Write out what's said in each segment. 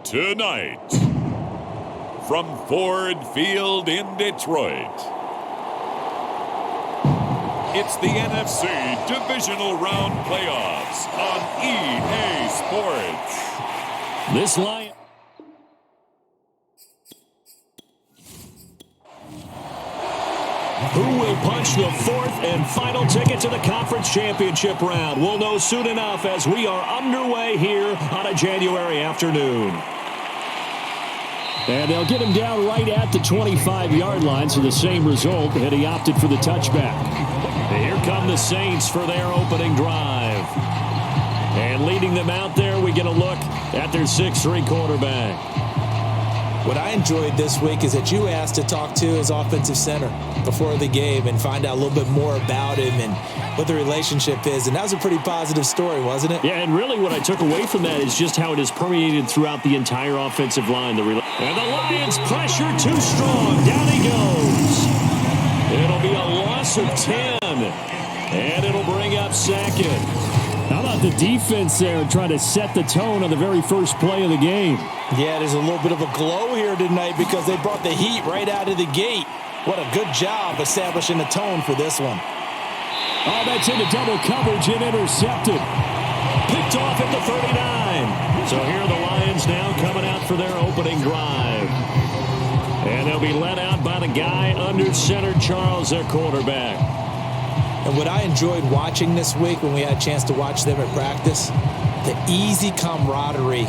Tonight, from Ford Field in Detroit, it's the NFC Divisional Round Playoffs on EA Sports. This line. Who will punch the fourth and final ticket to the conference championship round? We'll know soon enough as we are underway here on a January afternoon. And they'll get him down right at the 25-yard line, so the same result, and he opted for the touchback. And here come the Saints for their opening drive. And leading them out there, we get a look at their 6'3" quarterback. What I enjoyed this week is that you asked to talk to his offensive center before the game and find out a little bit more about him and what the relationship is. And that was a pretty positive story, wasn't it? Yeah, and really what I took away from that is just how it has permeated throughout the entire offensive line. And the Lions pressure too strong. Down he goes. It'll be a loss of 10. And it'll bring up second. How about the defense there trying to set the tone on the very first play of the game? Yeah, there's a little bit of a glow here tonight because they brought the heat right out of the gate. What a good job establishing a tone for this one. Oh, that's into double coverage and intercepted. Picked off at the 39. So here are the Lions now coming out for their opening drive. And they'll be led out by the guy under center, Charles, their quarterback. And what I enjoyed watching this week when we had a chance to watch them at practice, the easy camaraderie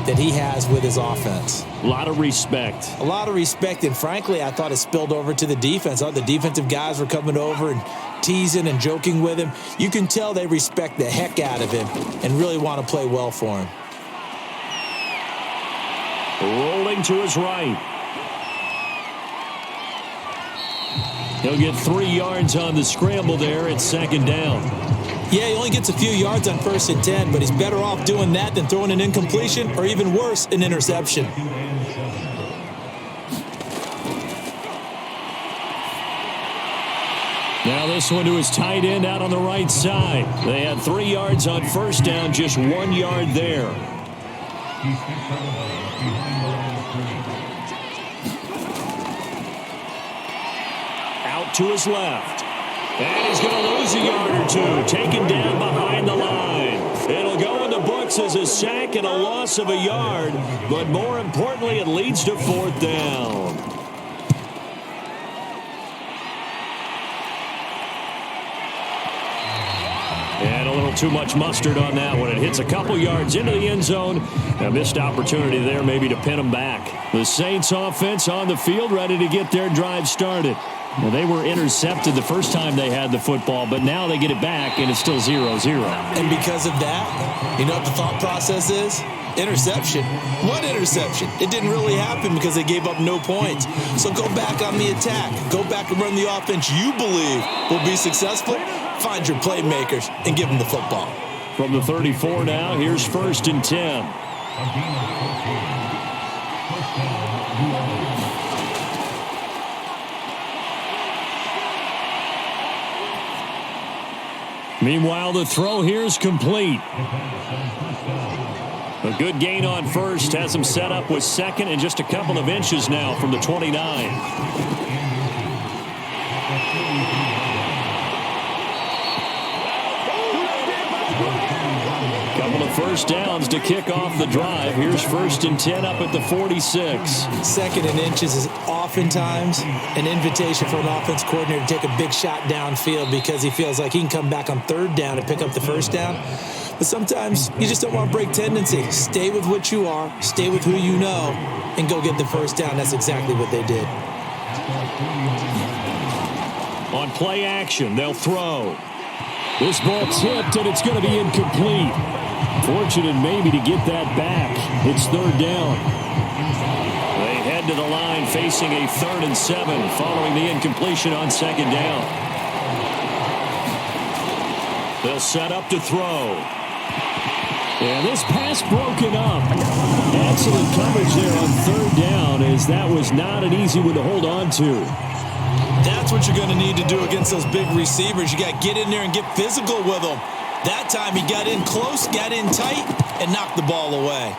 that he has with his offense. A lot of respect. A lot of respect, and frankly, I thought it spilled over to the defense. I thought the defensive guys were coming over and teasing and joking with him. You can tell they respect the heck out of him and really want to play well for him. Rolling to his right. He'll get 3 yards on the scramble there at second down. Yeah, he only gets a few yards on 1st and 10, but he's better off doing that than throwing an incompletion or even worse, an interception. Now this one to his tight end out on the right side. They had 3 yards on 1st down, just 1 yard there. Out to his left. And he's going to lose a yard or two. Taken down behind the line. It'll go in the books as a sack and a loss of a yard. But more importantly, it leads to 4th down. And a little too much mustard on that one. It hits a couple yards into the end zone. A missed opportunity there maybe to pin them back. The Saints offense on the field ready to get their drive started. Well, they were intercepted the first time they had the football, but now they get it back, and it's still 0-0. And because of that, you know what the thought process is? Interception. What interception? It didn't really happen because they gave up no points. So go back on the attack. Go back and run the offense you believe will be successful. Find your playmakers and give them the football. From the 34 now, here's 1st and 10. Meanwhile, the throw here is complete. A good gain on 1st has him set up with 2nd and just a couple of inches now from the 29. Couple of 1st downs to kick off the drive. Here's 1st and 10 up at the 46. 2nd and inches is oftentimes an invitation for an offense coordinator to take a big shot downfield because he feels like he can come back on 3rd down and pick up the 1st down. But sometimes you just don't want to break tendency. Stay with what you are, stay with who you know, and go get the 1st down. That's exactly what they did. On play action, they'll throw. This ball tipped, and it's going to be incomplete. Fortunate maybe to get that back. It's 3rd down. They head to the line facing a 3rd and 7 following the incompletion on 2nd down. They'll set up to throw. And this pass broken up. Excellent coverage there on 3rd down as that was not an easy one to hold on to. That's what you're going to need to do against those big receivers. You got to get in there and get physical with them. That time he got in close, got in tight, and knocked the ball away.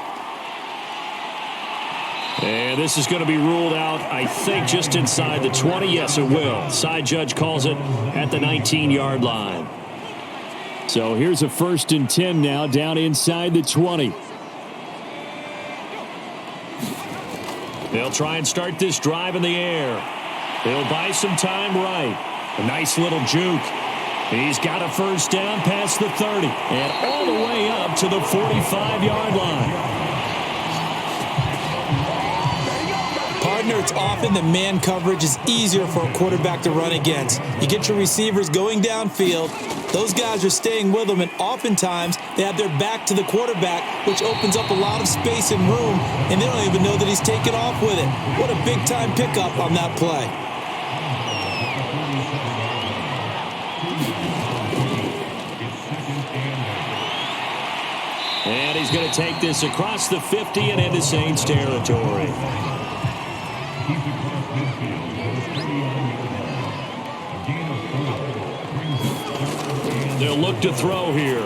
And this is going to be ruled out, I think, just inside the 20. Yes, it will. Side judge calls it at the 19-yard line. So here's a 1st and 10 now, down inside the 20. They'll try and start this drive in the air. They'll buy some time right. A nice little juke. He's got a 1st down past the 30. And all the way up to the 45-yard line. Partner, it's often that man coverage is easier for a quarterback to run against. You get your receivers going downfield. Those guys are staying with them, and oftentimes they have their back to the quarterback, which opens up a lot of space and room, and they don't even know that he's taken off with it. What a big-time pickup on that play. And he's going to take this across the 50 and into Saints territory. They'll look to throw here.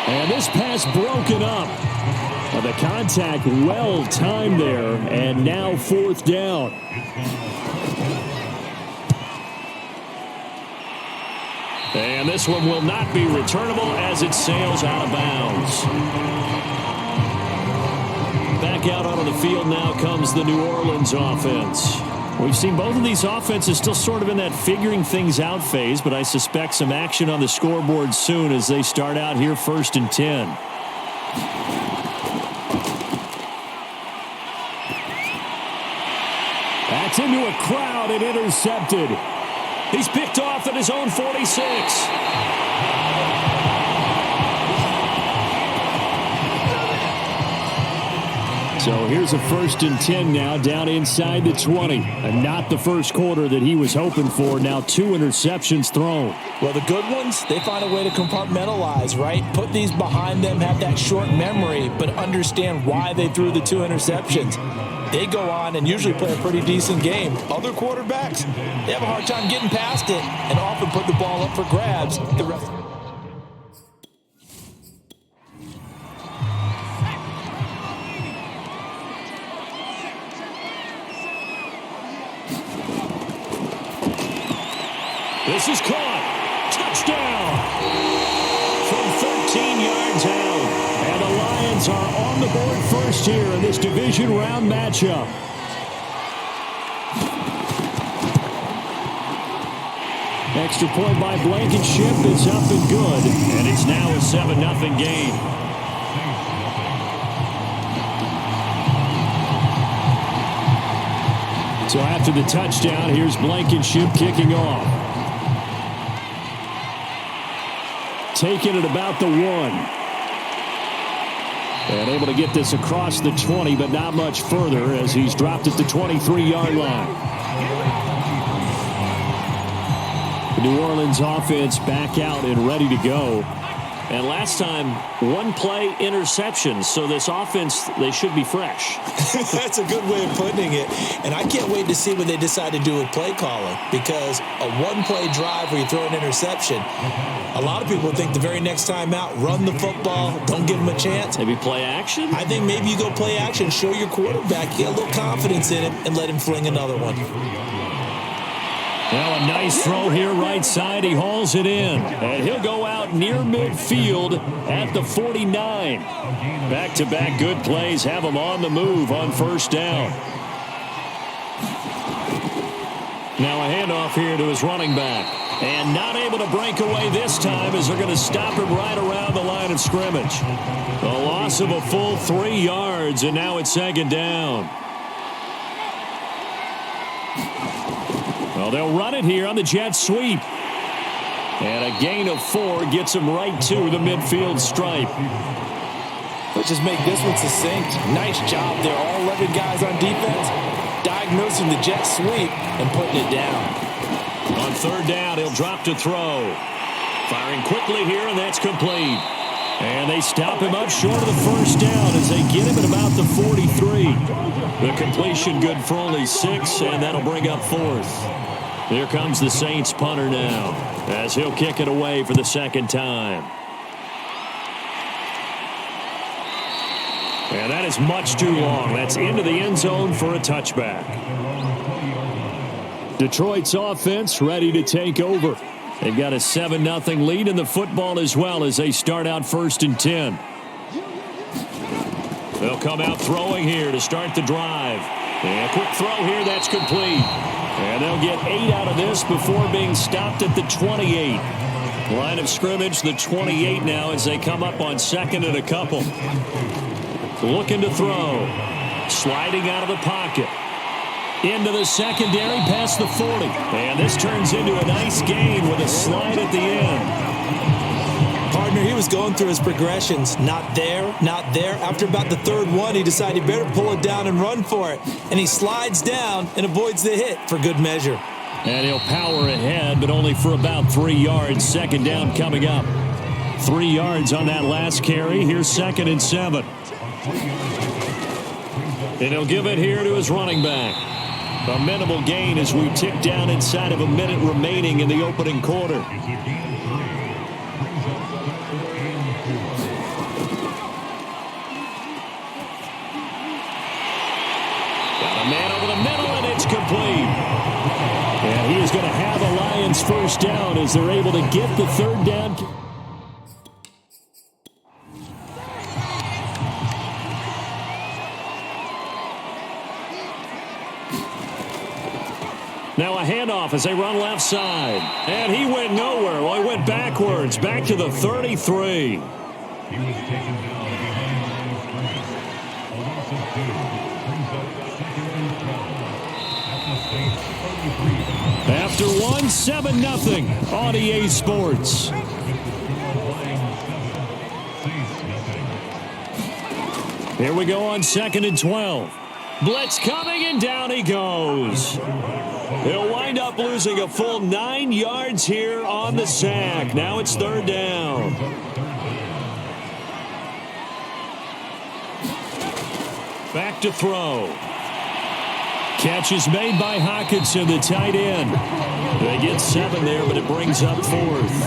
And this pass broken up. And the contact well timed there. And now 4th down. And this one will not be returnable as it sails out of bounds. Back out onto the field now comes the New Orleans offense. We've seen both of these offenses still sort of in that figuring things out phase, but I suspect some action on the scoreboard soon as they start out here 1st and 10. That's into a crowd and intercepted. He's picked off at his own 46. So here's a 1st and 10 now, down inside the 20. And not the first quarter that he was hoping for. Now 2 interceptions thrown. Well, the good ones, they find a way to compartmentalize, right? Put these behind them, have that short memory, but understand why they threw the 2 interceptions. They go on and usually play a pretty decent game. Other quarterbacks, they have a hard time getting past it and often put the ball up for grabs. The rest. This is caught. Touchdown. From 13 yards out. And the Lions are on the board first here in this division round matchup. Extra point by Blankenship is up and good. And it's now a 7-0 game. So after the touchdown, here's Blankenship kicking off. Taking it about the 1. And able to get this across the 20, but not much further as he's dropped at the 23-yard line. The New Orleans offense back out and ready to go. And last time, 1-play interception. So this offense, they should be fresh. That's a good way of putting it. And I can't wait to see what they decide to do with play calling, because a 1-play drive where you throw an interception, a lot of people think the very next time out, run the football, don't give them a chance. Maybe play action? I think maybe you go play action, show your quarterback, get a little confidence in him, and let him fling another one. Well, a nice throw here right side. He hauls it in. And he'll go out near midfield at the 49. Back-to-back good plays have him on the move on 1st down. Now a handoff here to his running back. And not able to break away this time as they're going to stop him right around the line of scrimmage. A loss of a full 3 yards, and now it's 2nd down. Well, they'll run it here on the jet sweep. And a gain of 4 gets him right to the midfield stripe. Let's just make this one succinct. Nice job there. All 11 guys on defense diagnosing the jet sweep and putting it down. On 3rd down, he'll drop to throw. Firing quickly here, and that's complete. And they stop him up short of the 1st down as they get him at about the 43. The completion good for only 6, and that'll bring up 4th. Here comes the Saints punter now as he'll kick it away for the 2nd time. And that is much too long. That's into the end zone for a touchback. Detroit's offense ready to take over. They've got a 7-0 lead in the football as well as they start out 1st and 10. They'll come out throwing here to start the drive. And a quick throw here, that's complete. And they'll get 8 out of this before being stopped at the 28. Line of scrimmage, the 28 now as they come up on 2nd and a couple. Looking to throw. Sliding out of the pocket. Into the secondary past the 40. And this turns into a nice gain with a slide at the end. Partner, he was going through his progressions. Not there, not there. After about the 3rd one, he decided he better pull it down and run for it. And he slides down and avoids the hit for good measure. And he'll power ahead, but only for about 3 yards. 2nd down coming up. 3 yards on that last carry. Here's 2nd and 7. And he'll give it here to his running back. A minimal gain as we tick down inside of a minute remaining in the opening quarter. Got a man over the middle, and it's complete. And he is going to have a Lions 1st down as they're able to get the 3rd down. Now a handoff as they run left side. And he went nowhere. Well, he went backwards, back to the 33. After 1, 7-0 on EA Sports. Here we go on 2nd and 12. Blitz coming, and down he goes. He'll wind up losing a full 9 yards here on the sack. Now it's 3rd down. Back to throw. Catch is made by Hockenson, the tight end. They get 7 there, but it brings up 4th.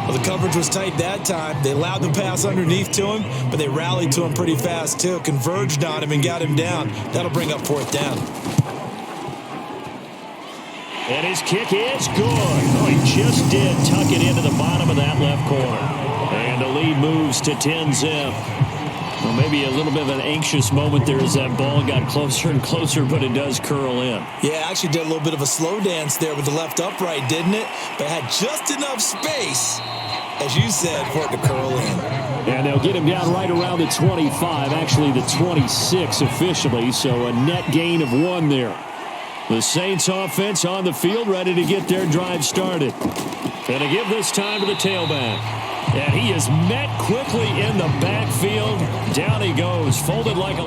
Well, the coverage was tight that time. They allowed the pass underneath to him, but they rallied to him pretty fast, too. Converged on him and got him down. That'll bring up 4th down. And his kick is good. Oh, he just did tuck it into the bottom of that left corner. And the lead moves to 10-zip. Well, maybe a little bit of an anxious moment there as that ball got closer and closer, but it does curl in. Yeah, actually did a little bit of a slow dance there with the left upright, didn't it? But had just enough space, as you said, for it to curl in. And they'll get him down right around the 25, actually the 26 officially, so a net gain of 1 there. The Saints offense on the field, ready to get their drive started. And to give this time to the tailback. And he is met quickly in the backfield. Down he goes, folded like a...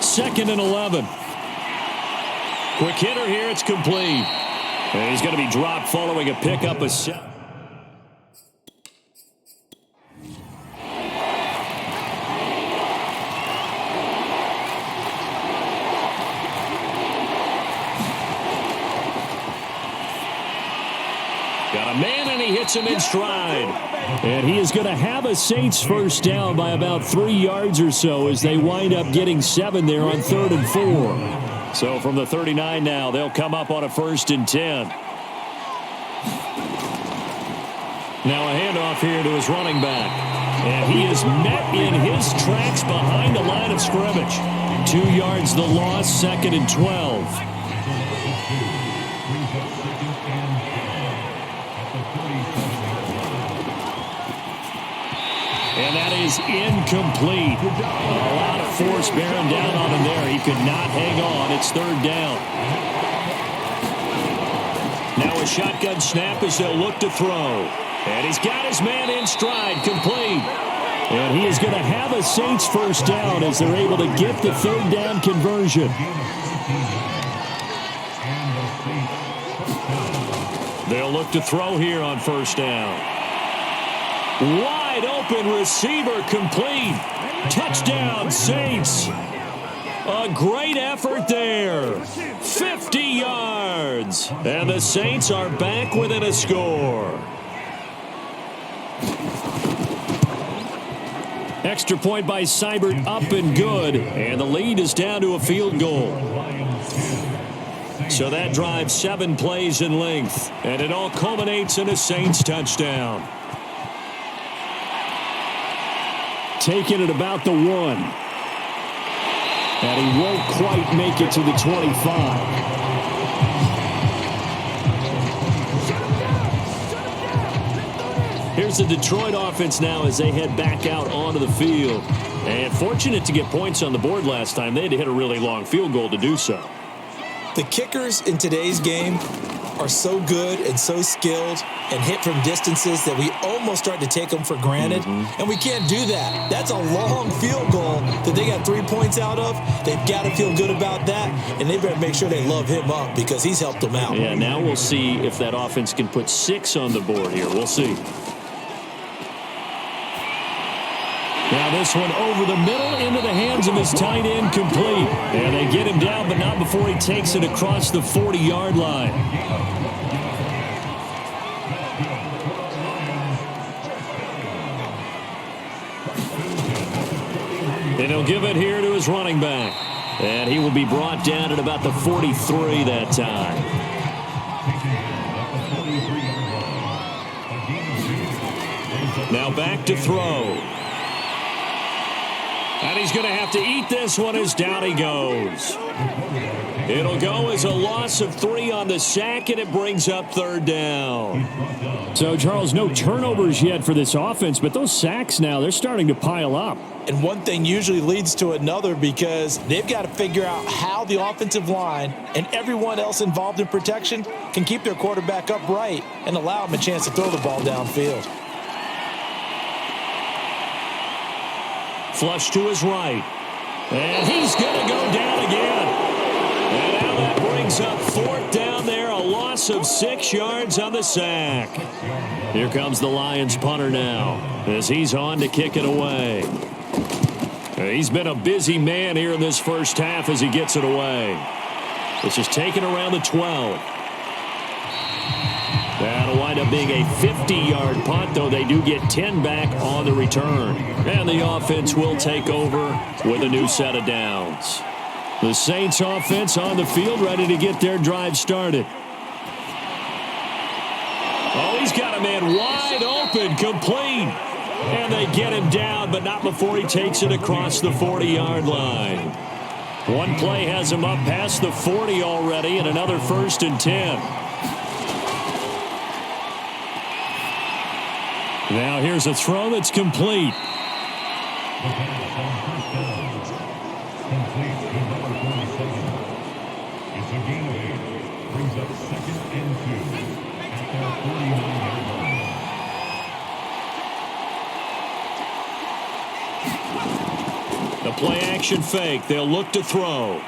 Second and 11. Quick hitter here, it's complete. And he's going to be dropped following a pickup of 7. Got a man, and he hits him in stride. And he is going to have a Saints 1st down by about 3 yards or so as they wind up getting 7 there on 3rd and 4. So from the 39 now, they'll come up on a 1st and 10. Now a handoff here to his running back. And he is met in his tracks behind the line of scrimmage. 2 yards the loss, 2nd and 12. And that is incomplete. A lot of force bearing down on him there. He could not hang on. It's 3rd down. Now a shotgun snap as they'll look to throw. And he's got his man in stride, complete. And he is going to have a Saints 1st down as they're able to get the 3rd down conversion. They'll look to throw here on 1st down. Wide open receiver, complete. Touchdown, Saints. A great effort there. 50 yards. And the Saints are back within a score. Extra point by Seibert, up and good. And the lead is down to a field goal. So that drive 7 plays in length. And it all culminates in a Saints touchdown. Taking it about the 1. And he won't quite make it to the 25. Here's the Detroit offense now as they head back out onto the field. And fortunate to get points on the board last time. They had to hit a really long field goal to do so. The kickers in today's game are so good and so skilled and hit from distances that we almost start to take them for granted. And we can't do that. That's a long field goal that they got 3 points out of. They've got to feel good about that, and they better make sure they love him up because he's helped them out. Yeah, now we'll see if that offense can put 6 on the board here. We'll see. Now this one over the middle into the hands of his tight end, complete. And they get him down, but not before he takes it across the 40-yard line. And he'll give it here to his running back. And he will be brought down at about the 43 that time. Now back to throw. And he's going to have to eat this one as down he goes. It'll go as a loss of 3 on the sack, and it brings up 3rd down. So, Charles, no turnovers yet for this offense, but those sacks now, they're starting to pile up. And one thing usually leads to another because they've got to figure out how the offensive line and everyone else involved in protection can keep their quarterback upright and allow him a chance to throw the ball downfield. Flush to his right. And he's going to go down again. And now that brings up 4th down there, a loss of 6 yards on the sack. Here comes the Lions punter now as he's on to kick it away. He's been a busy man here in this first half as he gets it away. This is taken around the 12. That'll wind up being a 50-yard punt, though they do get 10 back on the return. And the offense will take over with a new set of downs. The Saints offense on the field ready to get their drive started. Oh, he's got a man wide open, complete. And they get him down, but not before he takes it across the 40-yard line. One play has him up past the 40 already, and another 1st and 10. Now here's a throw that's complete. It's a gain of 8. Brings up 2nd and 2 at their 49-yard line. The play action fake. They'll look to throw.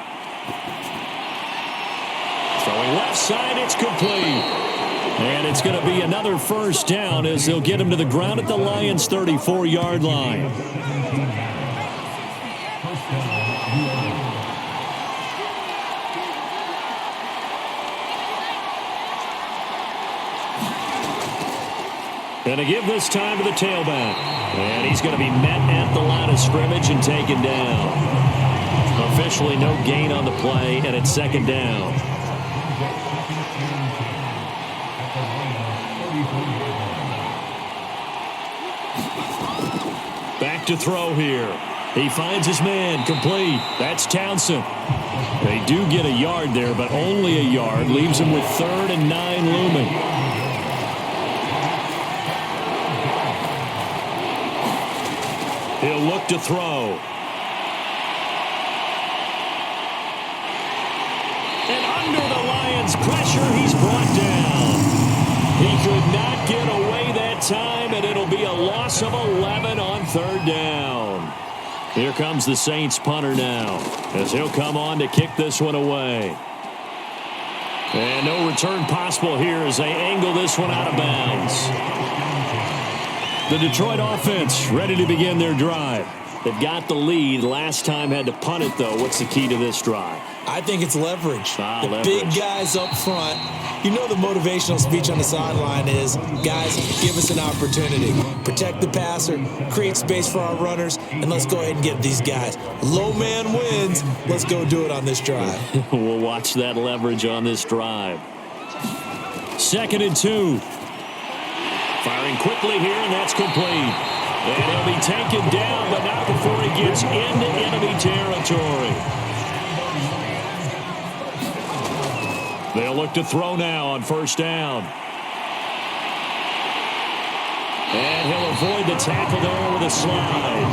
Throwing left side, it's complete. And it's going to be another 1st down as they'll get him to the ground at the Lions' 34-yard line. Going to give this time to the tailback. And he's going to be met at the line of scrimmage and taken down. Officially no gain on the play, and it's 2nd down. Back to throw here. He finds his man, complete. That's Townsend. They do get a yard there, but only a yard. Leaves him with 3rd and 9 looming. He'll look to throw. And under the Lions' pressure, he's brought down. He could not get away that time, and it'll be a loss of 11 on 3rd down. Here comes the Saints punter now, as he'll come on to kick this one away. And no return possible here as they angle this one out of bounds. The Detroit offense ready to begin their drive. They've got the lead. Last time had to punt it, though. What's the key to this drive? I think it's leverage. The leverage. big guys up front. You know the motivational speech on the sideline is, guys, give us an opportunity. Protect the passer, create space for our runners, and let's go ahead and get these guys. Low man wins. Let's go do it on this drive. We'll watch that leverage on this drive. 2nd and 2. Firing quickly here, and that's complete. And he'll be taken down, but not before he gets into enemy territory. They'll look to throw now on 1st down. And he'll avoid the tackle there with a slide.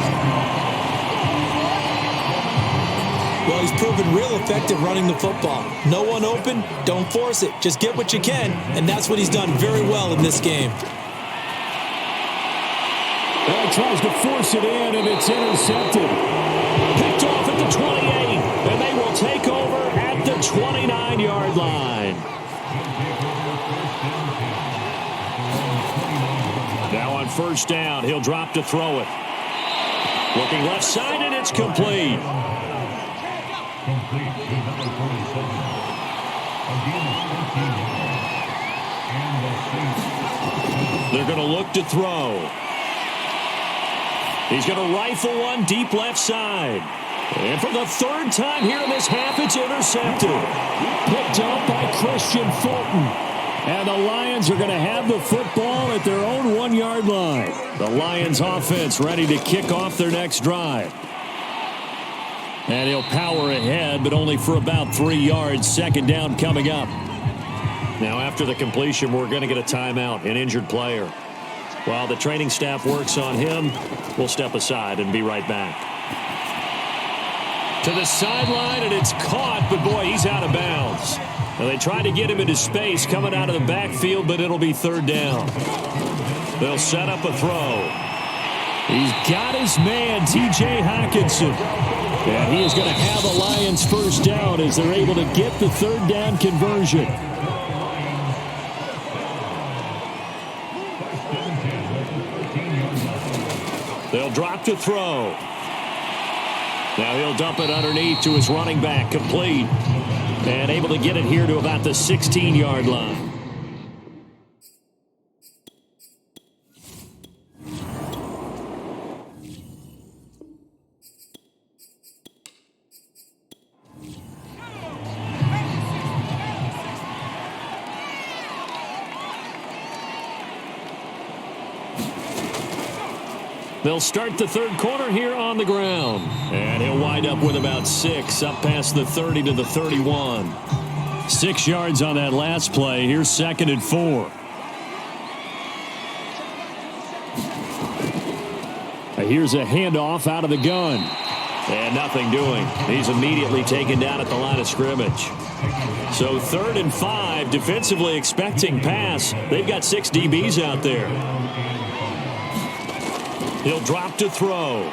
Well, he's proven real effective running the football. No one open, don't force it. Just get what you can, and that's what he's done very well in this game. Well, he tries to force it in, and it's intercepted. Picked off at the 28, and they will take over at the 29-yard line. Now on 1st down, he'll drop to throw it. Looking left side, and it's complete. Complete to number 47. Again, 14 yards. And the They're going to look to throw. He's going to rifle one deep left side. And for the 3rd time here in this half, it's intercepted. Picked up by Christian Fulton. And the Lions are going to have the football at their own 1-yard line. The Lions offense ready to kick off their next drive. And he'll power ahead, but only for about 3 yards. 2nd down coming up. Now after the completion, we're going to get a timeout, an injured player. While the training staff works on him, we'll step aside and be right back. To the sideline, and it's caught, but boy, he's out of bounds. Now they tried to get him into space coming out of the backfield, but it'll be 3rd down. They'll set up a throw. He's got his man, T.J. Hockenson. And he is going to have a Lions 1st down as they're able to get the 3rd down conversion. They'll drop to throw. Now he'll dump it underneath to his running back, complete. And able to get it here to about the 16-yard line. They'll start the 3rd quarter here on the ground. And he'll wind up with about 6, up past the 30 to the 31. 6 yards on that last play. Here's 2nd and 4. Here's a handoff out of the gun. And nothing doing. He's immediately taken down at the line of scrimmage. So 3rd and 5, defensively expecting pass. They've got 6 DBs out there. He'll drop to throw.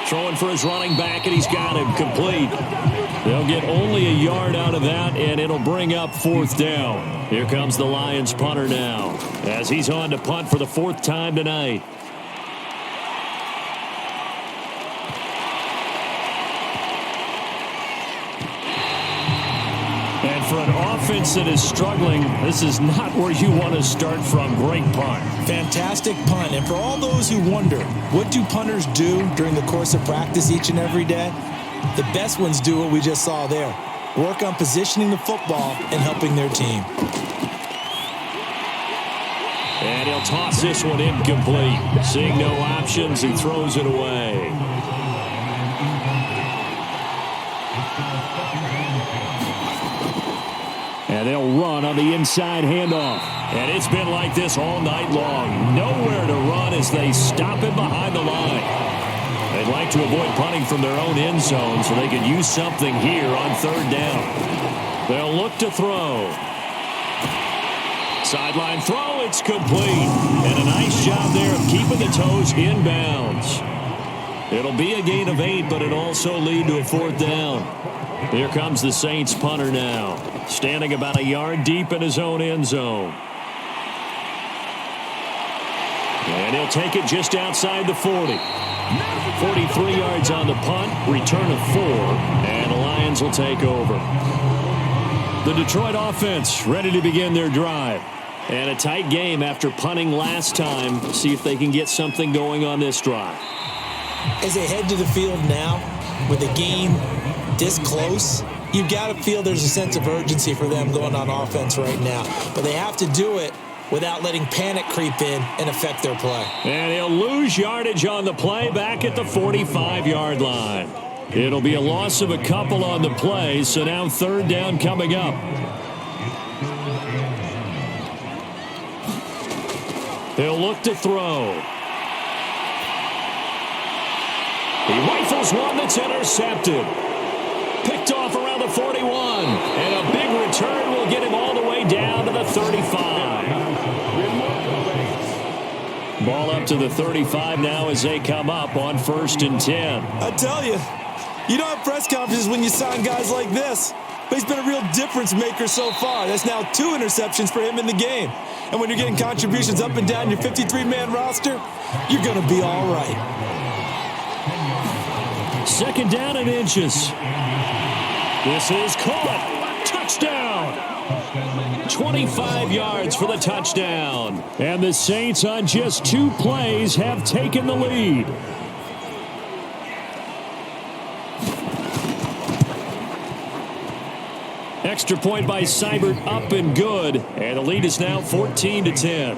Throwing for his running back, and he's got him complete. They'll get only a yard out of that, and it'll bring up 4th down. Here comes the Lions punter now, as he's on to punt for the 4th time tonight. And for an offense that is struggling, this is not where you want to start from. Great punt. Fantastic punt. And for all those who wonder, what do punters do during the course of practice each and every day? The best ones do what we just saw there. Work on positioning the football and helping their team. And he'll toss this one incomplete. Seeing no options, he throws it away. And they'll run on the inside handoff. And it's been like this all night long. Nowhere to run as they stop him behind the line. They'd like to avoid punting from their own end zone so they can use something here on 3rd down. They'll look to throw. Sideline throw, it's complete. And a nice job there of keeping the toes inbounds. It'll be a gain of 8, but it'll also lead to a 4th down. Here comes the Saints punter now, standing about a yard deep in his own end zone. And he'll take it just outside the 40. 43 yards on the punt, return of 4, and the Lions will take over. The Detroit offense ready to begin their drive. And a tight game after punting last time. See if they can get something going on this drive. As they head to the field now, with the game this close, you've got to feel there's a sense of urgency for them going on offense right now. But they have to do it without letting panic creep in and affect their play. And he'll lose yardage on the play back at the 45-yard line. It'll be a loss of a couple on the play, so now third down coming up. He'll look to throw. He rifles one that's intercepted. Picked off around the 41. And a big return will get him all the way down to the 35. Ball up to the 35 now as they come up on 1st and 10. I tell you, you don't have press conferences when you sign guys like this. But he's been a real difference maker so far. That's now 2 interceptions for him in the game. And when you're getting contributions up and down your 53-man roster, you're going to be all right. 2nd down and inches. This is caught. Touchdown. 25 yards for the touchdown. And the Saints on just 2 plays have taken the lead. Extra point by Seibert up and good. And the lead is now 14-10.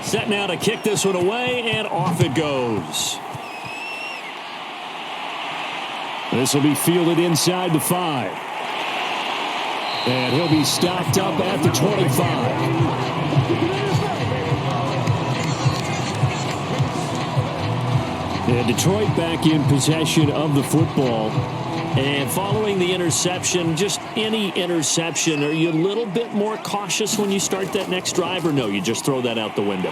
Set now to kick this one away, and off it goes. This will be fielded inside the 5. And he'll be stopped up at the 25. And Detroit back in possession of the football. And following the interception, just any interception, are you a little bit more cautious when you start that next drive, or no, you just throw that out the window?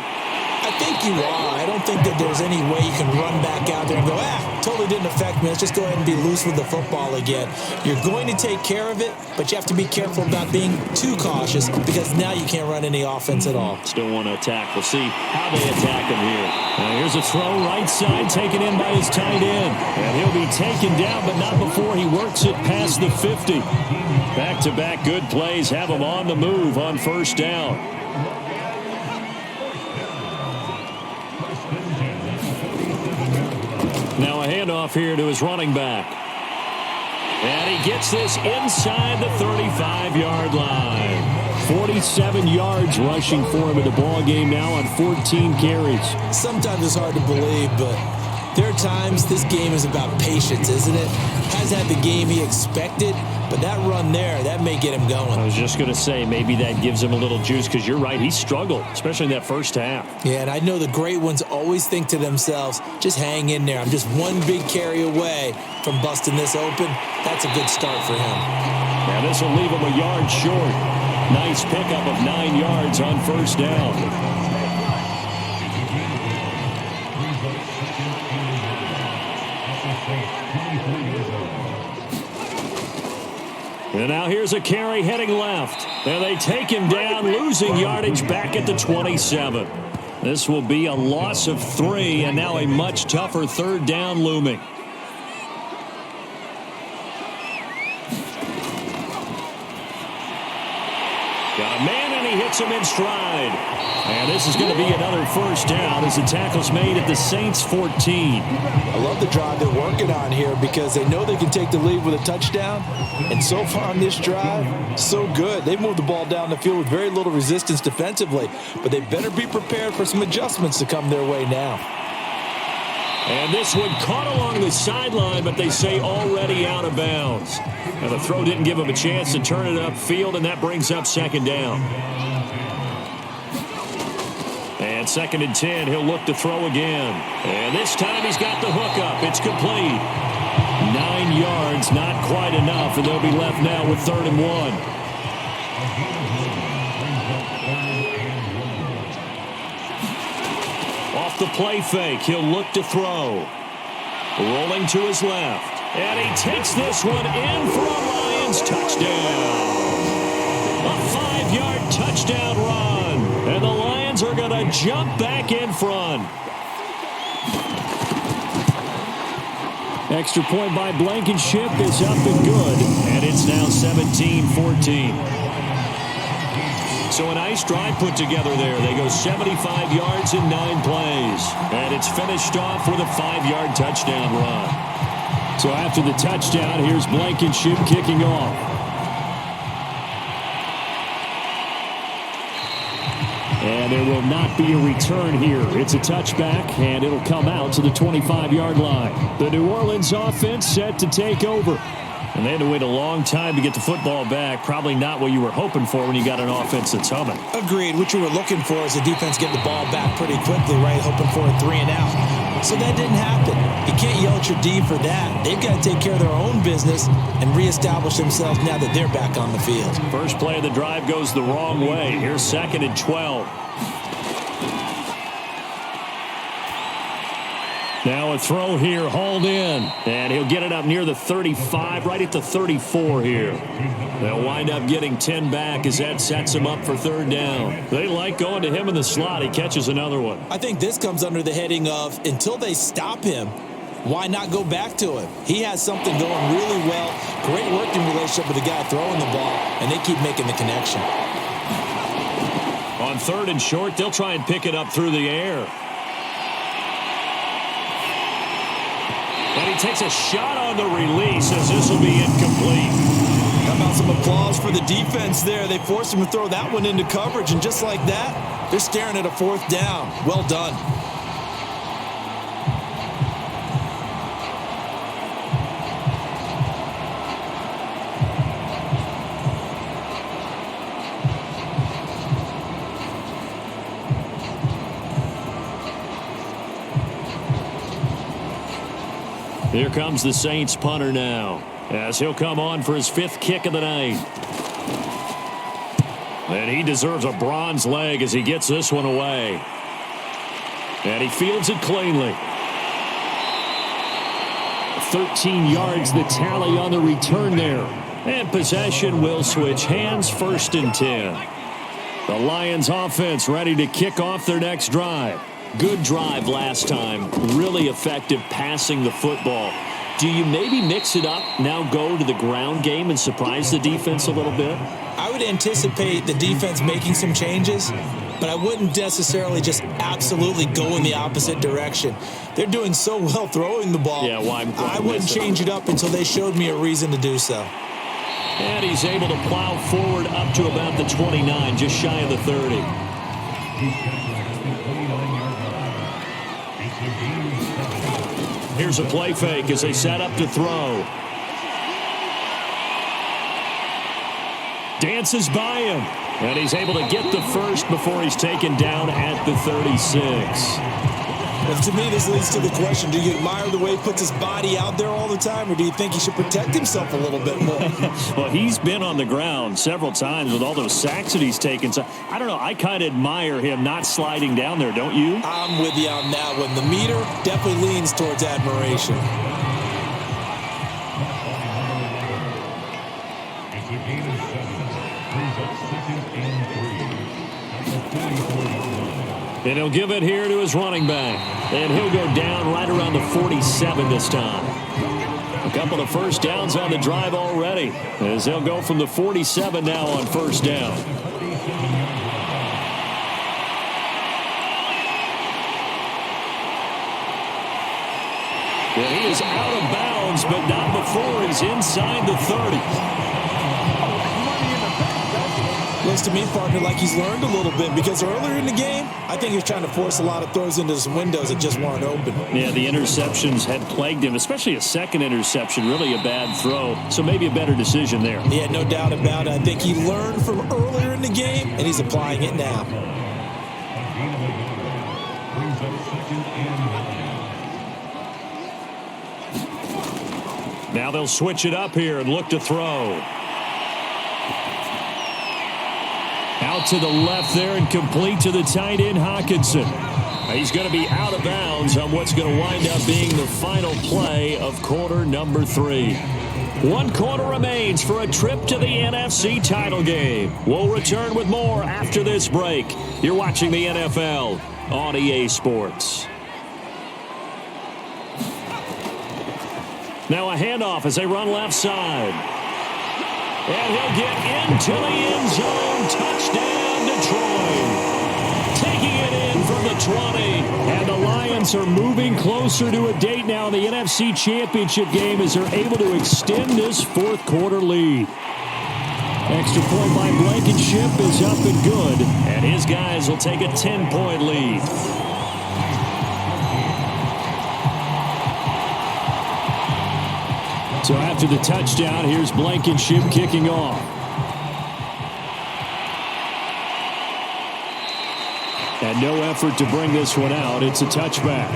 I think you are. I don't think that there's any way you can run back out there and go, totally didn't affect me. Let's just go ahead and be loose with the football again. You're going to take care of it, but you have to be careful about being too cautious because now you can't run any offense at all. Still want to attack. We'll see how they attack him here. Now here's a throw right side taken in by his tight end. And he'll be taken down, but not before he works it past the 50. Back-to-back good plays have him on the move on 1st down. Now a handoff here to his running back. And he gets this inside the 35-yard line. 47 yards rushing for him in the ball game now on 14 carries. Sometimes it's hard to believe, but there are times this game is about patience, isn't it? Has had the game he expected, but that run there, that may get him going. I was just going to say, maybe that gives him a little juice because you're right, he struggled, especially in that first half. Yeah, and I know the great ones always think to themselves, just hang in there. I'm just one big carry away from busting this open. That's a good start for him. Now this will leave him a yard short. Nice pickup of 9 yards on 1st down. And now here's a carry heading left. And they take him down, losing yardage back at the 27. This will be a loss of 3, and now a much tougher 3rd down looming. Got a man, and he hits him in stride. And this is going to be another 1st down as the tackle's made at the Saints' 14. I love the drive they're working on here because they know they can take the lead with a touchdown. And so far on this drive, so good. They've moved the ball down the field with very little resistance defensively. But they better be prepared for some adjustments to come their way now. And this one caught along the sideline, but they say already out of bounds. And the throw didn't give him a chance to turn it upfield, and that brings up 2nd down. And 2nd and 10, he'll look to throw again. And this time he's got the hook up. It's complete. 9 yards, not quite enough, and they'll be left now with 3rd and 1. Off the play fake, he'll look to throw. Rolling to his left. And he takes this one in for a Lions touchdown. A 5-yard touchdown run. And the Lions Lions are going to jump back in front. Extra point by Blankenship is up and good. And it's now 17-14. So a nice drive put together there. They go 75 yards in 9 plays. And it's finished off with a 5-yard touchdown run. So after the touchdown, here's Blankenship kicking off. And there will not be a return here. It's a touchback, and it'll come out to the 25-yard line. The New Orleans offense set to take over. And they had to wait a long time to get the football back. Probably not what you were hoping for when you got an offense that's humming. Agreed. What you were looking for is the defense getting the ball back pretty quickly, right? Hoping for a 3-and-out. So that didn't happen. You can't yell at your D for that. They've got to take care of their own business and reestablish themselves now that they're back on the field. First play of the drive goes the wrong way. Here's 2nd and 12. Now a throw here, hauled in. And he'll get it up near the 35, right at the 34 here. They'll wind up getting 10 back as that sets him up for 3rd down. They like going to him in the slot. He catches another one. I think this comes under the heading of until they stop him, why not go back to him? He has something going really well. Great working relationship with the guy throwing the ball, and they keep making the connection. On 3rd and short, they'll try and pick it up through the air. And he takes a shot on the release as this will be incomplete. How about some applause for the defense there? They forced him to throw that one into coverage, and just like that, they're staring at a 4th down. Well done. Here comes the Saints punter now, as he'll come on for his 5th kick of the night. And he deserves a bronze leg as he gets this one away. And he fields it cleanly. 13 yards the tally on the return there. And possession will switch hands, 1st and 10. The Lions offense ready to kick off their next drive. Good drive last time. Really effective passing the football. Do you maybe mix it up, now go to the ground game and surprise the defense a little bit? I would anticipate the defense making some changes, but I wouldn't necessarily just absolutely go in the opposite direction. They're doing so well throwing the ball. Yeah, well, I wouldn't change it up until they showed me a reason to do so. And he's able to plow forward up to about the 29, just shy of the 30. Here's a play fake as they set up to throw. Dances by him. And he's able to get the first before he's taken down at the 36. Well, to me, this leads to the question, do you admire the way he puts his body out there all the time, or do you think he should protect himself a little bit more? Well, he's been on the ground several times with all those sacks that he's taken. So, I don't know. I kind of admire him not sliding down there, don't you? I'm with you on that one. The meter definitely leans towards admiration. It's a gain of 7. Brings up 2nd and 3. At the 44-yard line. And he'll give it here to his running back. And he'll go down right around the 47 this time. A couple of 1st downs on the drive already, as they'll go from the 47 now on 1st down. And he is out of bounds, but not before he's inside the 30. Looks to me, partner, like he's learned a little bit, because earlier in the game, I think he was trying to force a lot of throws into some windows that just weren't open. Yeah, the interceptions had plagued him, especially a 2nd interception, really a bad throw. So maybe a better decision there. Yeah, no doubt about it. I think he learned from earlier in the game, and he's applying it now. Brings up 2nd and 9. Now they'll switch it up here and look to throw. Out to the left there and complete to the tight end, Hawkinson. He's going to be out of bounds on what's going to wind up being the final play of quarter number 3. 1 quarter remains for a trip to the NFC title game. We'll return with more after this break. You're watching the NFL on EA Sports. Now a handoff as they run left side. And he'll get into the end zone. Touchdown, Detroit. Taking it in from the 20. And the Lions are moving closer to a date now in the NFC Championship game as they're able to extend this fourth quarter lead. Extra point by Blankenship is up and good. And his guys will take a 10-point lead. So after the touchdown, here's Blankenship kicking off. And no effort to bring this one out. It's a touchback.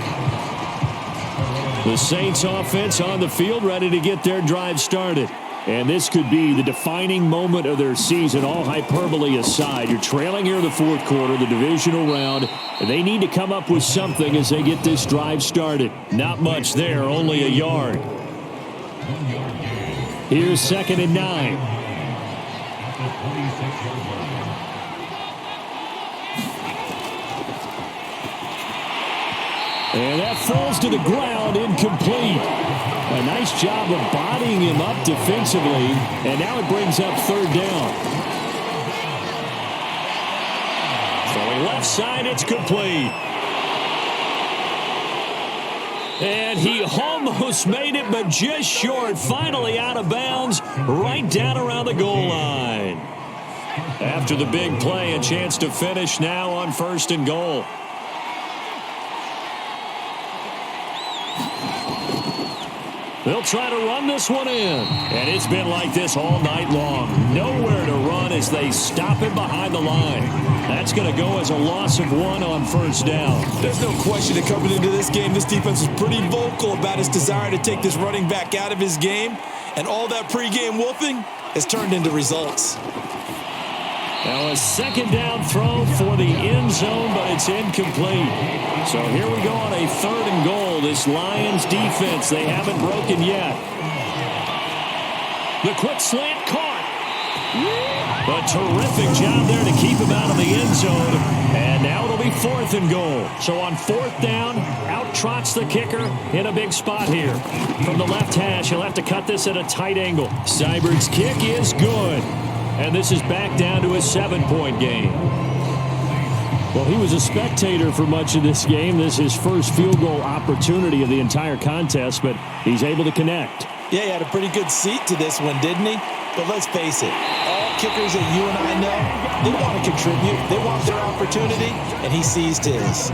The Saints offense on the field ready to get their drive started. And this could be the defining moment of their season, all hyperbole aside. You're trailing here in the fourth quarter, the divisional round. And they need to come up with something as they get this drive started. Not much there, only a yard. Here's 2nd and 9. And that falls to the ground, incomplete. A nice job of bodying him up defensively, and now it brings up 3rd down. Throwing left side, it's complete. And he almost made it, but just short. Finally out of bounds, right down around the goal line. After the big play, a chance to finish now on 1st and goal. They'll try to run this one in. And it's been like this all night long. Nowhere to run as they stop him behind the line. That's going to go as a loss of 1 on 1st down. There's no question that coming into this game, this defense is pretty vocal about its desire to take this running back out of his game. And all that pregame wolfing has turned into results. Now a 2nd down throw for the end zone, but it's incomplete. So here we go on a 3rd and goal. This Lions defense, they haven't broken yet. The quick slant caught. A terrific job there to keep him out of the end zone. And now it'll be 4th and goal. So on 4th down, out trots the kicker in a big spot here. From the left hash, he'll have to cut this at a tight angle. Seibert's kick is good. And this is back down to a 7-point game. Well, he was a spectator for much of this game. This is his first field goal opportunity of the entire contest, but he's able to connect. Yeah, he had a pretty good seat to this one, didn't he? But let's face it, all kickers that you and I know, they want to contribute. They want their opportunity, and he seized his.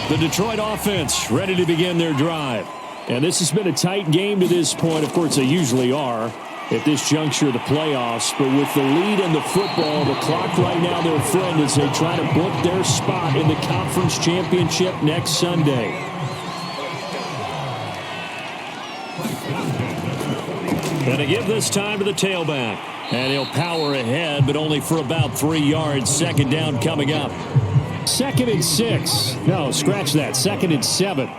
The Detroit offense ready to begin their drive. And this has been a tight game to this point. Of course, they usually are at this juncture of the playoffs. But with the lead in the football, the clock right now their friend as they try to book their spot in the conference championship next Sunday. Going to give this time to the tailback. And he'll power ahead, but only for about 3 yards. 2nd down coming up. 2nd and 6. No, scratch that. 2nd and 7.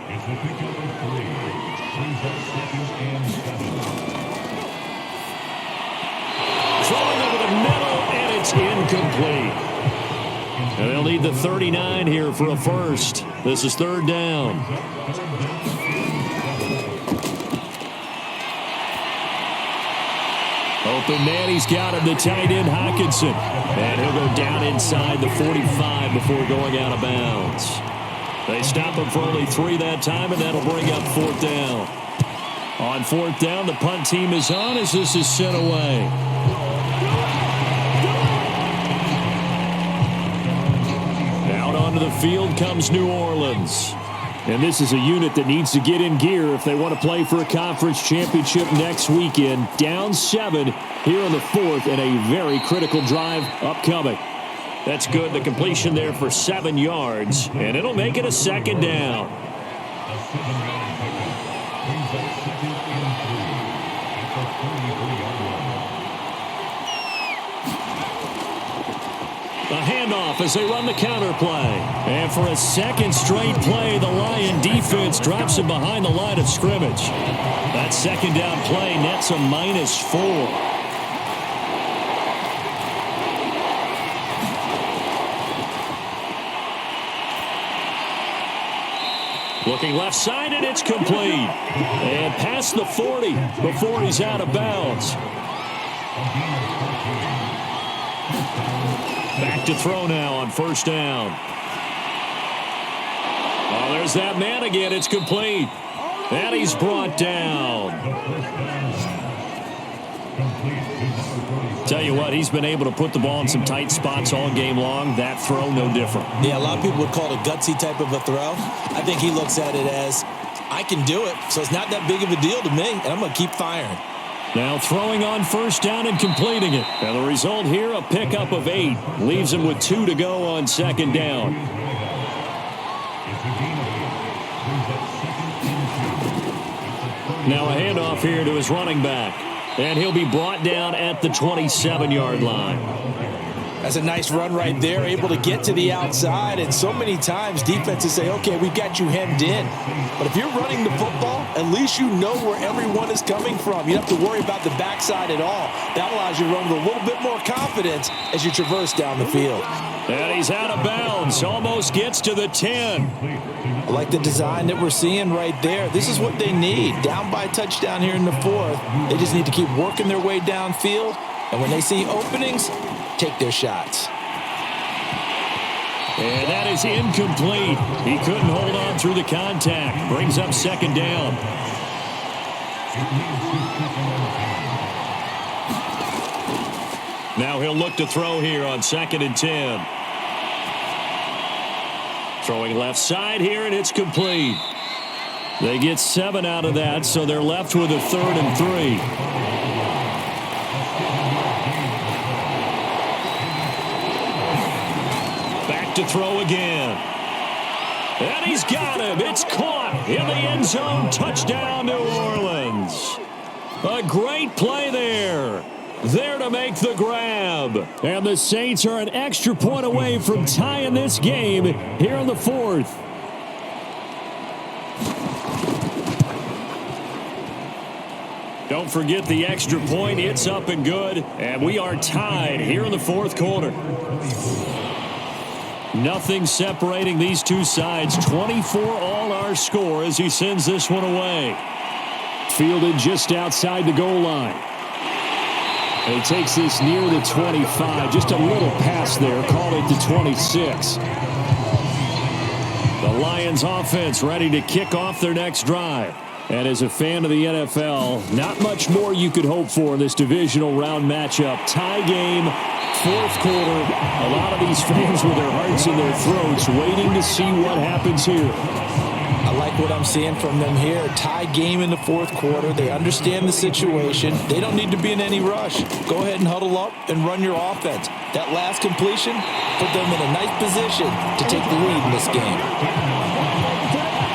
Throwing over the middle, and it's incomplete. And they'll need the 39 here for a first. This is 3rd down. Open man, he's got him, the tight end, Hockenson. And he'll go down inside the 45 before going out of bounds. They stop him for only 3 that time, and that'll bring up 4th down. On 4th down, the punt team is on as this is sent away. Out onto the field comes New Orleans. And this is a unit that needs to get in gear if they want to play for a conference championship next weekend. Down 7 here in the 4th, and a very critical drive upcoming. That's good. The completion there for 7 yards, and it'll make it a 2nd down. A handoff as they run the counter play. And for a second straight play, the Lion defense drops him behind the line of scrimmage. That second down play nets a -4. Looking left side, and it's complete. And past the 40 before he's out of bounds. Back to throw now on first down. Oh, there's that man again. It's complete. And he's brought down. Tell you what, he's been able to put the ball in some tight spots all game long. That throw, no different. Yeah, a lot of people would call it a gutsy type of a throw. I think he looks at it as, I can do it, so it's not that big of a deal to me, and I'm going to keep firing. Now throwing on first down and completing it. And the result here, a pickup of 8. Leaves him with 2 to go on second down. Now a handoff here to his running back. And he'll be brought down at the 27-yard line. That's a nice run right there, able to get to the outside. And so many times defenses say, okay, we've got you hemmed in. But if you're running the football, at least you know where everyone is coming from. You don't have to worry about the backside at all. That allows you to run with a little bit more confidence as you traverse down the field. And he's out of bounds. Almost gets to the 10. I like the design that we're seeing right there. This is what they need. Down by a touchdown here in the 4th. They just need to keep working their way downfield. And when they see openings, take their shots. And that is incomplete. He couldn't hold on through the contact. Brings up second down. Now he'll look to throw here on 2nd and 10. Throwing left side here, and it's complete. They get 7 out of that, so they're left with a 3rd and 3. Back to throw again. And he's got him. It's caught in the end zone. Touchdown, New Orleans. A great play there. There to make the grab. And the Saints are an extra point away from tying this game here in the 4th. Don't forget the extra point. It's up and good. And we are tied here in the 4th quarter. Nothing separating these two sides. 24 all our score as he sends this one away. Fielded just outside the goal line. He takes this near the 25. Just a little pass there. Call it the 26. The Lions offense ready to kick off their next drive. And as a fan of the NFL, not much more you could hope for in this divisional round matchup. Tie game, 4th quarter. A lot of these fans with their hearts in their throats waiting to see what happens here. I like what I'm seeing from them here. Tie game in the 4th quarter. They understand the situation. They don't need to be in any rush. Go ahead and huddle up and run your offense. That last completion put them in a nice position to take the lead in this game.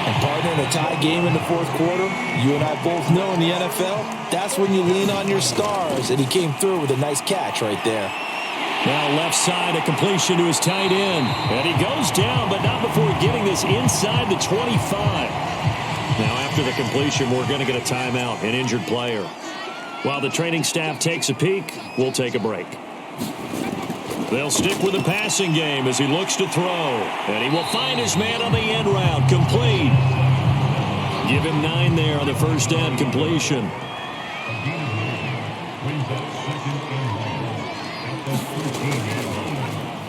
And partner, in a tie game in the 4th quarter, you and I both know in the NFL, that's when you lean on your stars. And he came through with a nice catch right there. Now left side, a completion to his tight end. And he goes down, but not before getting this inside the 25. Now after the completion, we're going to get a timeout, an injured player. While the training staff takes a peek, we'll take a break. They'll stick with the passing game as he looks to throw. And he will find his man on the end route, complete. Give him 9 there on the first down completion.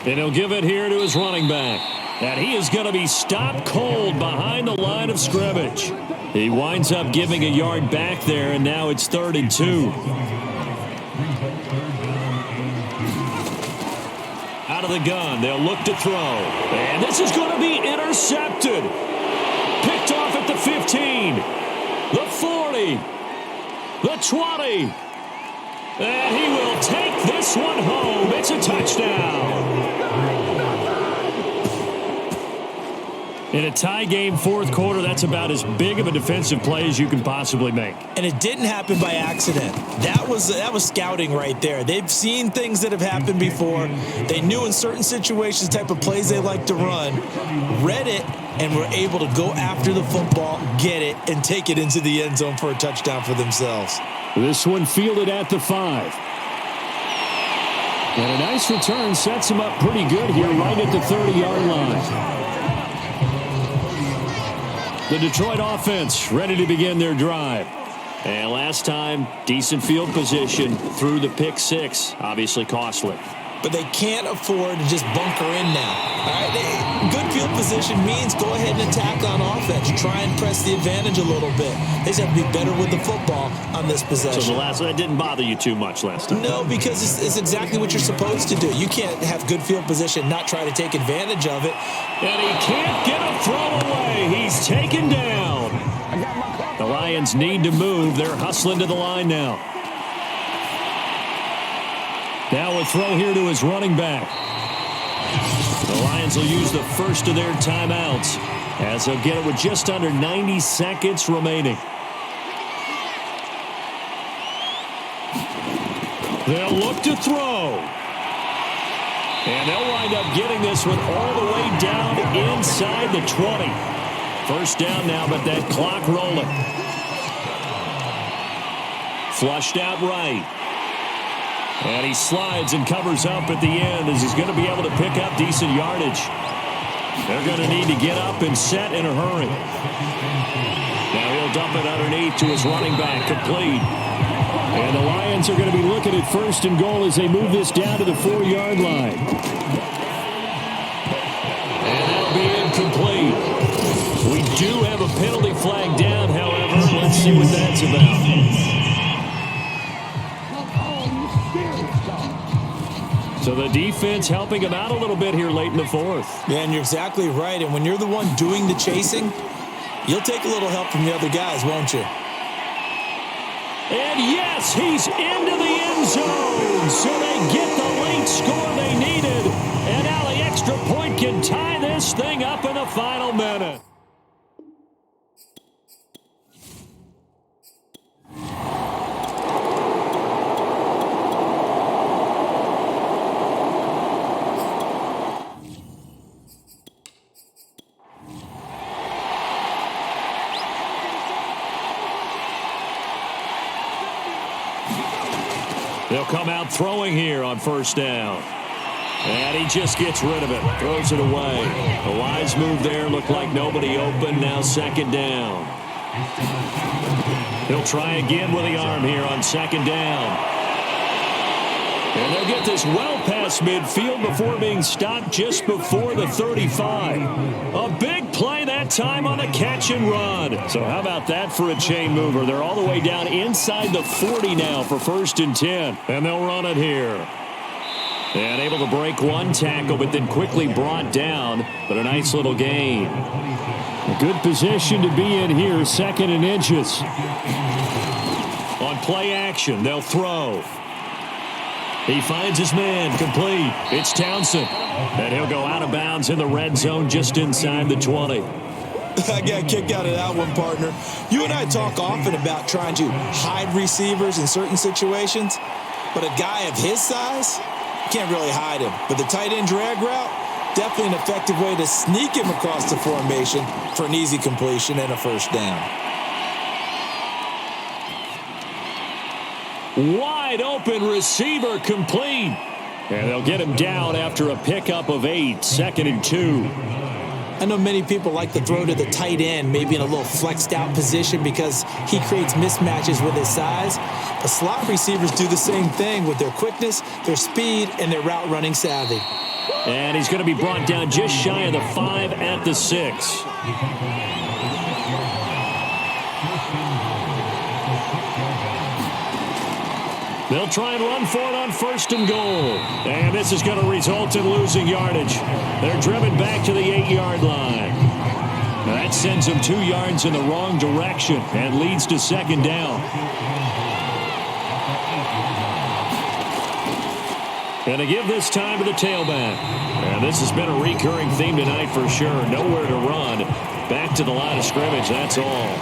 And he'll give it here to his running back. And he is going to be stopped cold behind the line of scrimmage. He winds up giving a yard back there, and now it's 3rd and 2. Out of the gun, they'll look to throw. And this is going to be intercepted. Picked off at the 15, the 40, the 20. And he will take this one home. It's a touchdown. In a tie game fourth quarter, that's about as big of a defensive play as you can possibly make. And it didn't happen by accident. That was scouting right there. They've seen things that have happened before. They knew in certain situations the type of plays they like to run, read it, and were able to go after the football, get it, and take it into the end zone for a touchdown for themselves. This one fielded at the 5. And a nice return sets him up pretty good here right at the 30-yard line. The Detroit offense ready to begin their drive. And last time, decent field position through the pick 6. Obviously costly. But they can't afford to just bunker in now. All right, good field position means go ahead and attack on offense. Try and press the advantage a little bit. They just have to be better with the football on this possession. So that didn't bother you too much last time? No, because it's exactly what you're supposed to do. You can't have good field position, not try to take advantage of it. And he can't get a throw away. He's taken down. The Lions need to move. They're hustling to the line now. Now a throw here to his running back. The Lions will use the first of their timeouts as they'll get it with just under 90 seconds remaining. They'll look to throw. And they'll wind up getting this one all the way down inside the 20. First down now, but that clock rolling. Flushed out right. And he slides and covers up at the end as he's going to be able to pick up decent yardage. They're going to need to get up and set in a hurry. Now he'll dump it underneath to his running back, complete. And the Lions are going to be looking at first and goal as they move this down to the 4-yard line. And that'll be incomplete. We do have a penalty flag down, however. Let's see what that's about. So the defense helping him out a little bit here late in the fourth. Yeah, and you're exactly right. And when you're the one doing the chasing, you'll take a little help from the other guys, won't you? And yes, he's into the end zone. So they get the late score they needed. And now the extra point can tie this thing up in the final minute. They'll come out throwing here on first down. And he just gets rid of it. Throws it away. A wise move there. Looked like nobody open. Now second down. He'll try again with the arm here on second down. And they'll get this well past midfield before being stopped just before the 35. A big play that time on a catch and run. So how about that for a chain mover? They're all the way down inside the 40 now for first and 10. And they'll run it here. And able to break one tackle, but then quickly brought down. But a nice little gain. A good position to be in here, second and inches. On play action, they'll throw. He finds his man, complete. It's Townsend. And he'll go out of bounds in the red zone just inside the 20. I got kicked out of that one, partner. You and I talk often about trying to hide receivers in certain situations, but a guy of his size, can't really hide him. But the tight end drag route, definitely an effective way to sneak him across the formation for an easy completion and a first down. Wide open receiver, complete. And they'll get him down after a pickup of 8, second and 2. I know many people like to throw to the tight end, maybe in a little flexed out position because he creates mismatches with his size. But slot receivers do the same thing with their quickness, their speed, and their route running savvy. And he's going to be brought down just shy of the 5 at the 6. They'll try and run for it on first and goal. And this is going to result in losing yardage. They're driven back to the 8-yard line. That sends them 2 yards in the wrong direction and leads to second down. And they give this time to the tailback. And this has been a recurring theme tonight for sure. Nowhere to run. Back to the line of scrimmage, that's all.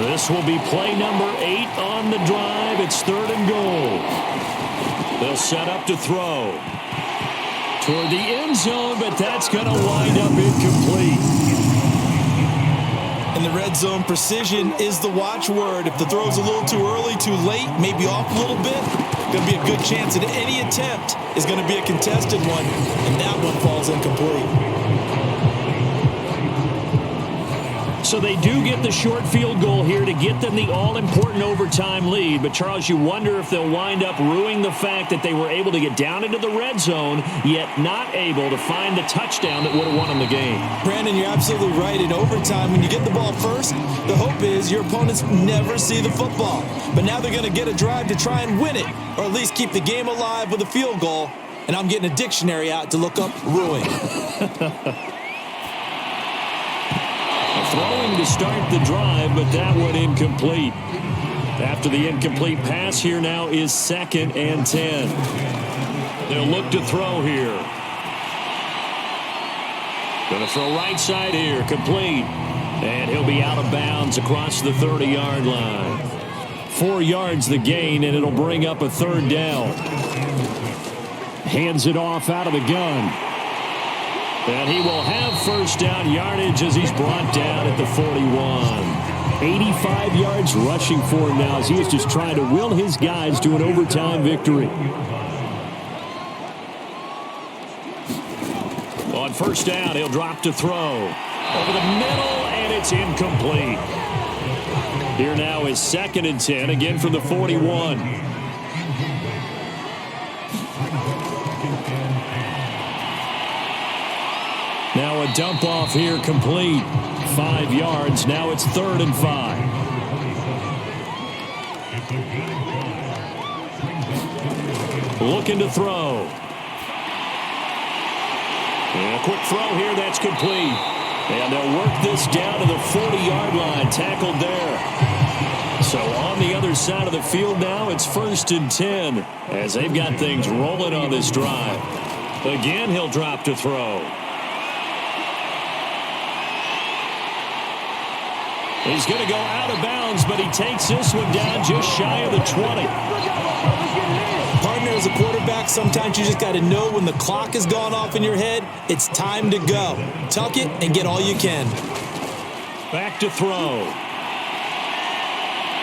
This will be play number 8 on the drive. It's 3rd and goal. They'll set up to throw. Toward the end zone, but that's going to wind up incomplete. In the red zone, precision is the watchword. If the throw's a little too early, too late, maybe off a little bit, going to be a good chance that any attempt is going to be a contested one, and that one falls incomplete. So they do get the short field goal here to get them the all-important overtime lead. But, Charles, you wonder if they'll wind up ruining the fact that they were able to get down into the red zone, yet not able to find the touchdown that would have won them the game. Brandon, you're absolutely right. In overtime, when you get the ball first, the hope is your opponents never see the football. But now they're going to get a drive to try and win it, or at least keep the game alive with a field goal. And I'm getting a dictionary out to look up ruin. Throwing to start the drive, but that one incomplete. After the incomplete pass, here now is 2nd and 10. They'll look to throw here. Going to throw right side here, complete. And he'll be out of bounds across the 30-yard line. 4 yards the gain, and it'll bring up a 3rd down. Hands it off out of the gun. And he will have first down yardage as he's brought down at the 41. 85 yards rushing for him now as he is just trying to will his guys to an overtime victory. On first down, he'll drop to throw. Over the middle, and it's incomplete. Here now is 2nd and 10, again from the 41. Now a dump off here complete. 5 yards. Now it's 3rd and 5. Looking to throw. And a quick throw here. That's complete. And they'll work this down to the 40-yard line. Tackled there. So on the other side of the field now, it's 1st and 10 as they've got things rolling on this drive. Again, he'll drop to throw. He's going to go out of bounds, but he takes this one down just shy of the 20. Partner, as a quarterback, sometimes you just got to know when the clock has gone off in your head, it's time to go. Tuck it and get all you can. Back to throw.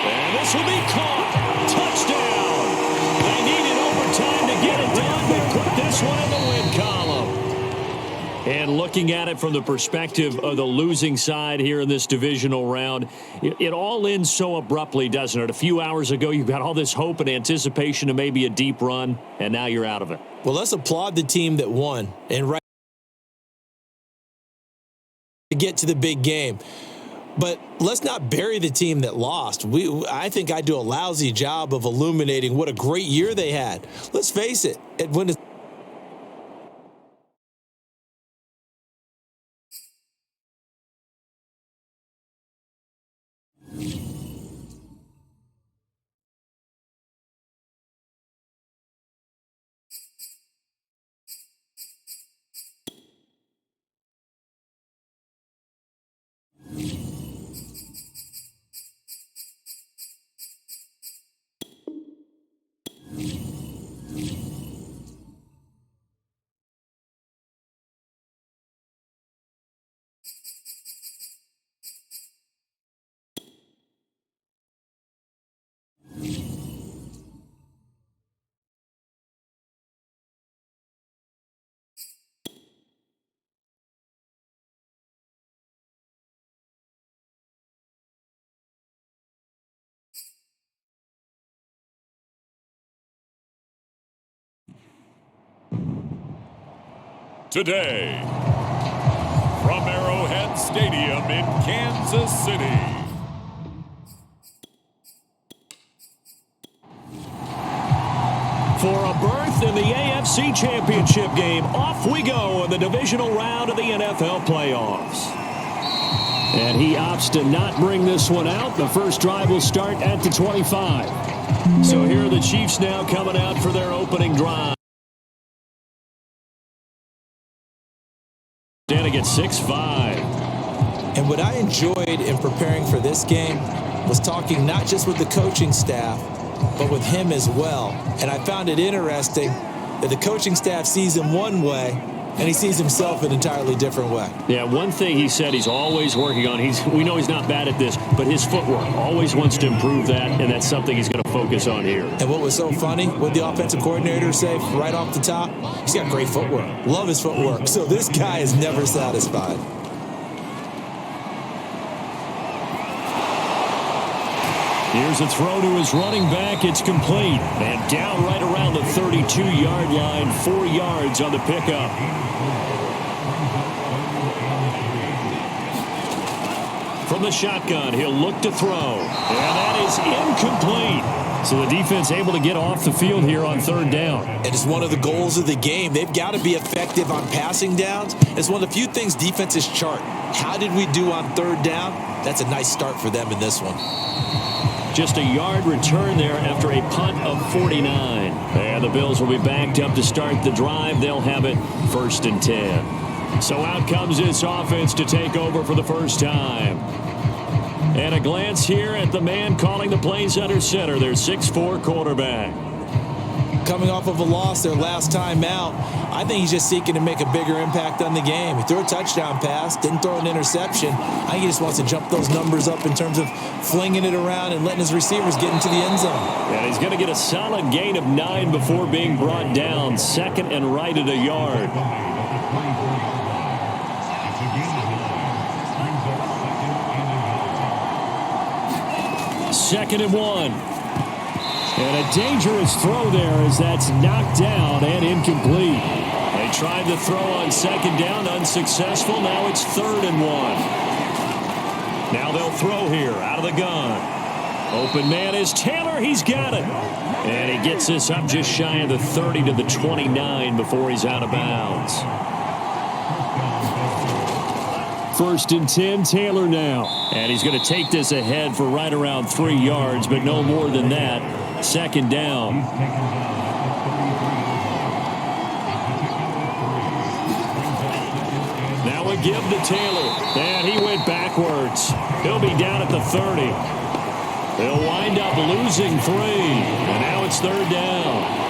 And this will be caught. Touchdown. They needed overtime to get it done, but put this one in the win column. And looking at it from the perspective of the losing side here in this divisional round, it all ends so abruptly, doesn't it? A few hours ago, you got all this hope and anticipation of maybe a deep run, and now you're out of it. Well, let's applaud the team that won and right to get to the big game. But let's not bury the team that lost. I think I do a lousy job of illuminating what a great year they had. Let's face it. When it's Today, from Arrowhead Stadium in Kansas City. For a berth in the AFC Championship game, off we go in the divisional round of the NFL playoffs. And he opts to not bring this one out. The first drive will start at the 25. So here are the Chiefs now coming out for their opening drive. Standing at 6'5". And what I enjoyed in preparing for this game was talking not just with the coaching staff, but with him as well. And I found it interesting that the coaching staff sees him one way, and he sees himself an entirely different way. Yeah, one thing he said he's always working on, we know he's not bad at this, but his footwork, always wants to improve that, and that's something he's going to focus on here. And what was so funny, what the offensive coordinator say right off the top, he's got great footwork. Love his footwork. So this guy is never satisfied. Here's a throw to his running back. It's complete. And down right around the 32-yard line, 4 yards on the pickup. From the shotgun, he'll look to throw. And that is incomplete. So the defense able to get off the field here on 3rd down. And it's one of the goals of the game. They've got to be effective on passing downs. It's one of the few things defenses chart. How did we do on 3rd down? That's a nice start for them in this one. Just a yard return there after a punt of 49. And the Bills will be backed up to start the drive. They'll have it 1st and 10. So out comes this offense to take over for the first time. And a glance here at the man calling the plays under center, their 6'4" quarterback. Coming off of a loss their last time out, I think he's just seeking to make a bigger impact on the game. He threw a touchdown pass, didn't throw an interception. I think he just wants to jump those numbers up in terms of flinging it around and letting his receivers get into the end zone. And he's going to get a solid gain of 9 before being brought down. 2nd and right at a yard. Second and 1. And a dangerous throw there as that's knocked down and incomplete. They tried the throw on 2nd down, unsuccessful. Now it's 3rd and 1. Now they'll throw here out of the gun. Open man is Taylor. He's got it. And he gets this up just shy of the 30 to the 29 before he's out of bounds. 1st and 10, Taylor now. And he's going to take this ahead for right around 3 yards, but no more than that. 2nd down. Now a give to Taylor. And he went backwards. He'll be down at the 30. They'll wind up losing 3. And now it's 3rd down.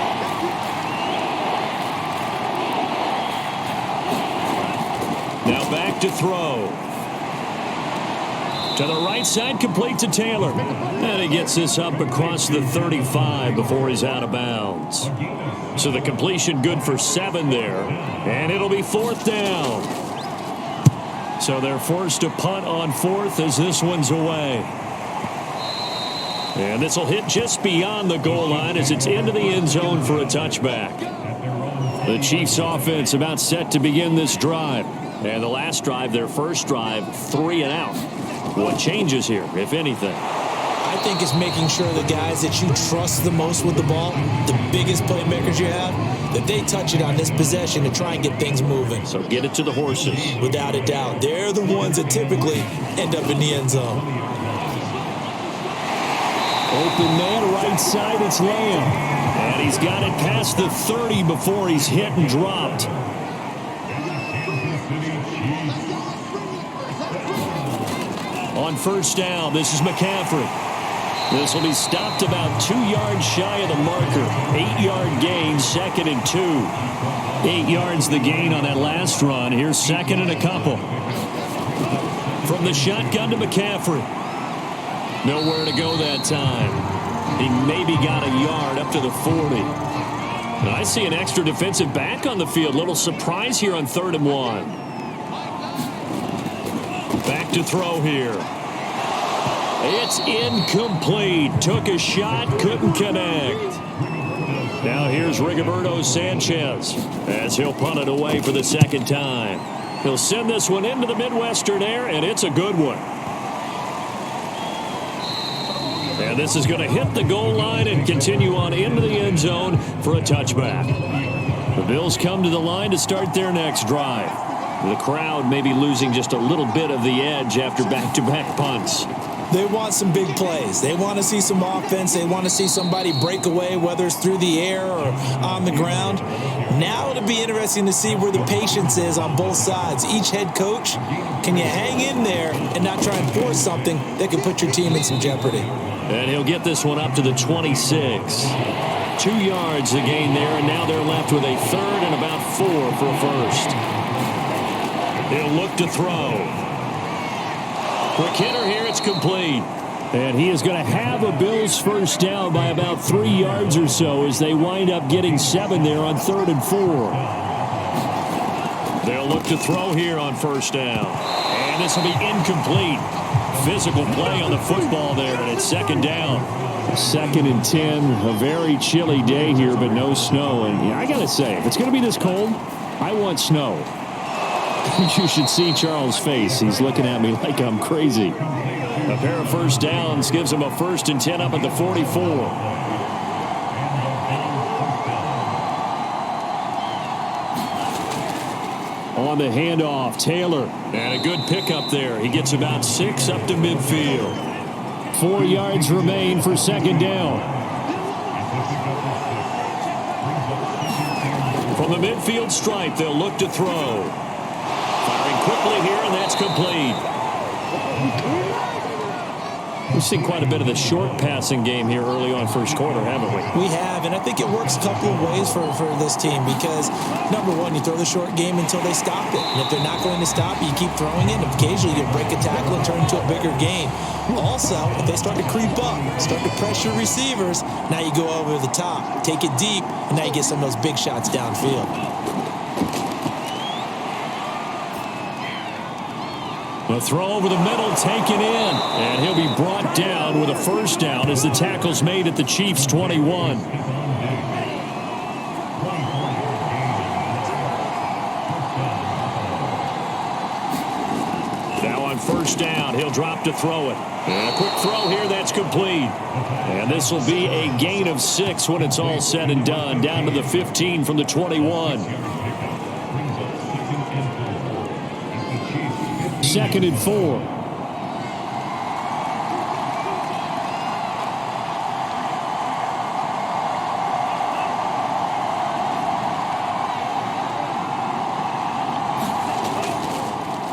Now back to throw. To the right side, complete to Taylor. And he gets this up across the 35 before he's out of bounds. So the completion good for 7 there. And it'll be 4th down. So they're forced to punt on 4th as this one's away. And this will hit just beyond the goal line as it's into the end zone for a touchback. The Chiefs offense about set to begin this drive. And the last drive, their first drive, 3 and out. What changes here, if anything? I think it's making sure the guys that you trust the most with the ball, the biggest playmakers you have, that they touch it on this possession to try and get things moving. So get it to the horses. Without a doubt. They're the ones that typically end up in the end zone. Open man, right side, it's Lamb. And he's got it past the 30 before he's hit and dropped. On 1st down, this is McCaffrey. This will be stopped about 2 yards shy of the marker. 8-yard gain, 2nd and 2. 8 yards the gain on that last run. Here's 2nd and a couple. From the shotgun to McCaffrey. Nowhere to go that time. He maybe got a yard up to the 40. Now I see an extra defensive back on the field. Little surprise here on 3rd and 1. Back to throw here. It's incomplete. Took a shot, couldn't connect. Now here's Rigoberto Sanchez as he'll punt it away for the 2nd time. He'll send this one into the Midwestern air, and it's a good one. And this is going to hit the goal line and continue on into the end zone for a touchback. The Bills come to the line to start their next drive. The crowd may be losing just a little bit of the edge after back-to-back punts. They want some big plays. They want to see some offense. They want to see somebody break away, whether it's through the air or on the ground. Now it'll be interesting to see where the patience is on both sides. Each head coach, can you hang in there and not try and force something that could put your team in some jeopardy? And he'll get this one up to the 26. 2 yards the gain there, and now they're left with a third and about 4 for a first. He'll look to throw. Quick hitter here, it's complete. And he is going to have a Bills first down by about 3 yards or so as they wind up getting 7 there on 3rd and 4. They'll look to throw here on first down. And this will be incomplete. Physical play on the football there, and it's 2nd down. 2nd and 10, a very chilly day here, but no snow. And I got to say, if it's going to be this cold, I want snow. You should see Charles' face. He's looking at me like I'm crazy. A pair of first downs gives him a 1st and 10 up at the 44. On the handoff, Taylor. And a good pickup there. He gets about 6 up to midfield. 4 yards remain for 2nd down. From the midfield stripe, they'll look to throw. Firing quickly here, and that's complete. We've seen quite a bit of the short passing game here early on first quarter, haven't we? We have, and I think it works a couple of ways for this team because, number one, you throw the short game until they stop it. And if they're not going to stop it, you keep throwing it, and occasionally you break a tackle and turn into a bigger gain. Also, if they start to creep up, start to pressure receivers, now you go over the top, take it deep, and now you get some of those big shots downfield. A throw over the middle, taken in. And he'll be brought down with a first down as the tackle's made at the Chiefs' 21. Now on first down, he'll drop to throw it. And a quick throw here, that's complete. And this will be a gain of 6 when it's all said and done, down to the 15 from the 21. 2nd and 4.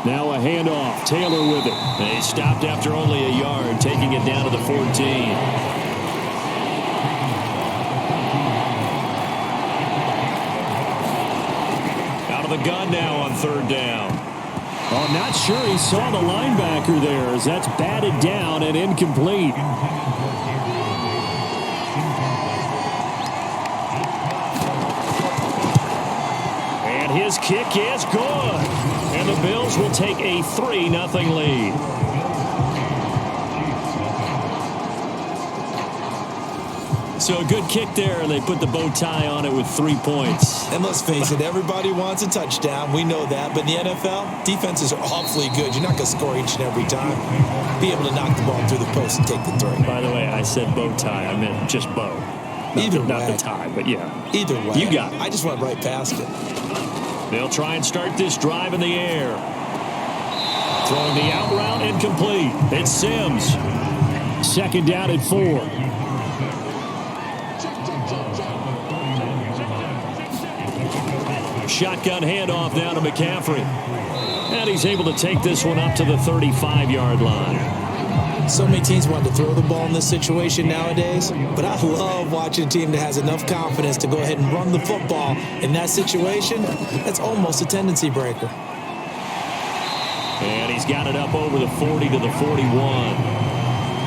Now a handoff. Taylor with it. They stopped after only a yard, taking it down to the 14. Out of the gun now on 3rd down. Oh, I'm not sure he saw the linebacker there as that's batted down and incomplete. And his kick is good. And the Bills will take a 3-0 lead. So a good kick there, and they put the bow tie on it with 3 points. And let's face it, everybody wants a touchdown. We know that. But in the NFL, defenses are awfully good. You're not going to score each and every time. Be able to knock the ball through the post and take the 3. By the way, I said bow tie. I meant just bow. Not the tie, but yeah. Either way. You got it. I just went right past it. They'll try and start this drive in the air. Throwing the out route, incomplete. It's Sims. 2nd down at 4. Shotgun handoff down to McCaffrey. And he's able to take this one up to the 35-yard line. So many teams want to throw the ball in this situation nowadays, but I love watching a team that has enough confidence to go ahead and run the football. In that situation, that's almost a tendency breaker. And he's got it up over the 40 to the 41.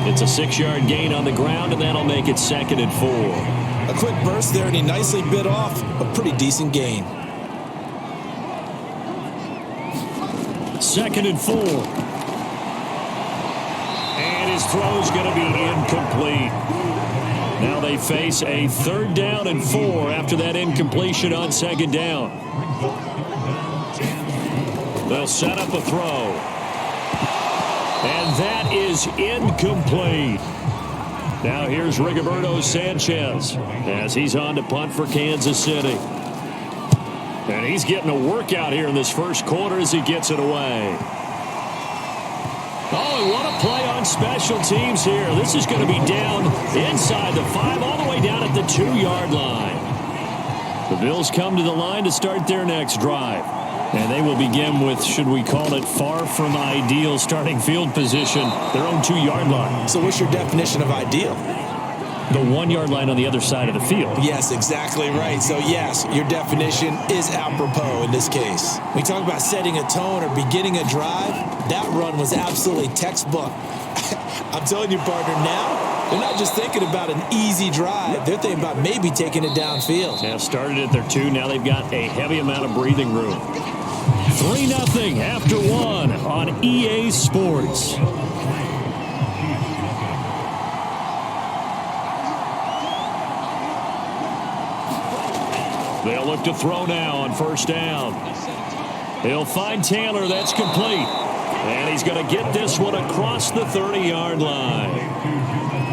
It's a 6-yard gain on the ground, and that'll make it 2nd and 4. A quick burst there, and he nicely bit off a pretty decent gain. 2nd and 4. And his throw's going to be incomplete. Now they face a 3rd down and 4 after that incompletion on 2nd down. They'll set up a throw. And that is incomplete. Now here's Rigoberto Sanchez as he's on to punt for Kansas City. And he's getting a workout here in this first quarter as he gets it away. Oh, and what a play on special teams here. This is going to be down inside the 5, all the way down at the 2-yard line. The Bills come to the line to start their next drive. And they will begin with, should we call it, far from ideal starting field position, their own 2-yard line. So what's your definition of ideal? The 1-yard line on the other side of the field. Yes, exactly right. So, yes, your definition is apropos in this case. When we talk about setting a tone or beginning a drive, that run was absolutely textbook. I'm telling you, partner, now they're not just thinking about an easy drive. They're thinking about maybe taking it downfield. Yeah, started at their 2. Now they've got a heavy amount of breathing room. 3-0 after 1 on EA Sports. They'll look to throw now on first down. He'll find Taylor. That's complete. And he's going to get this one across the 30-yard line.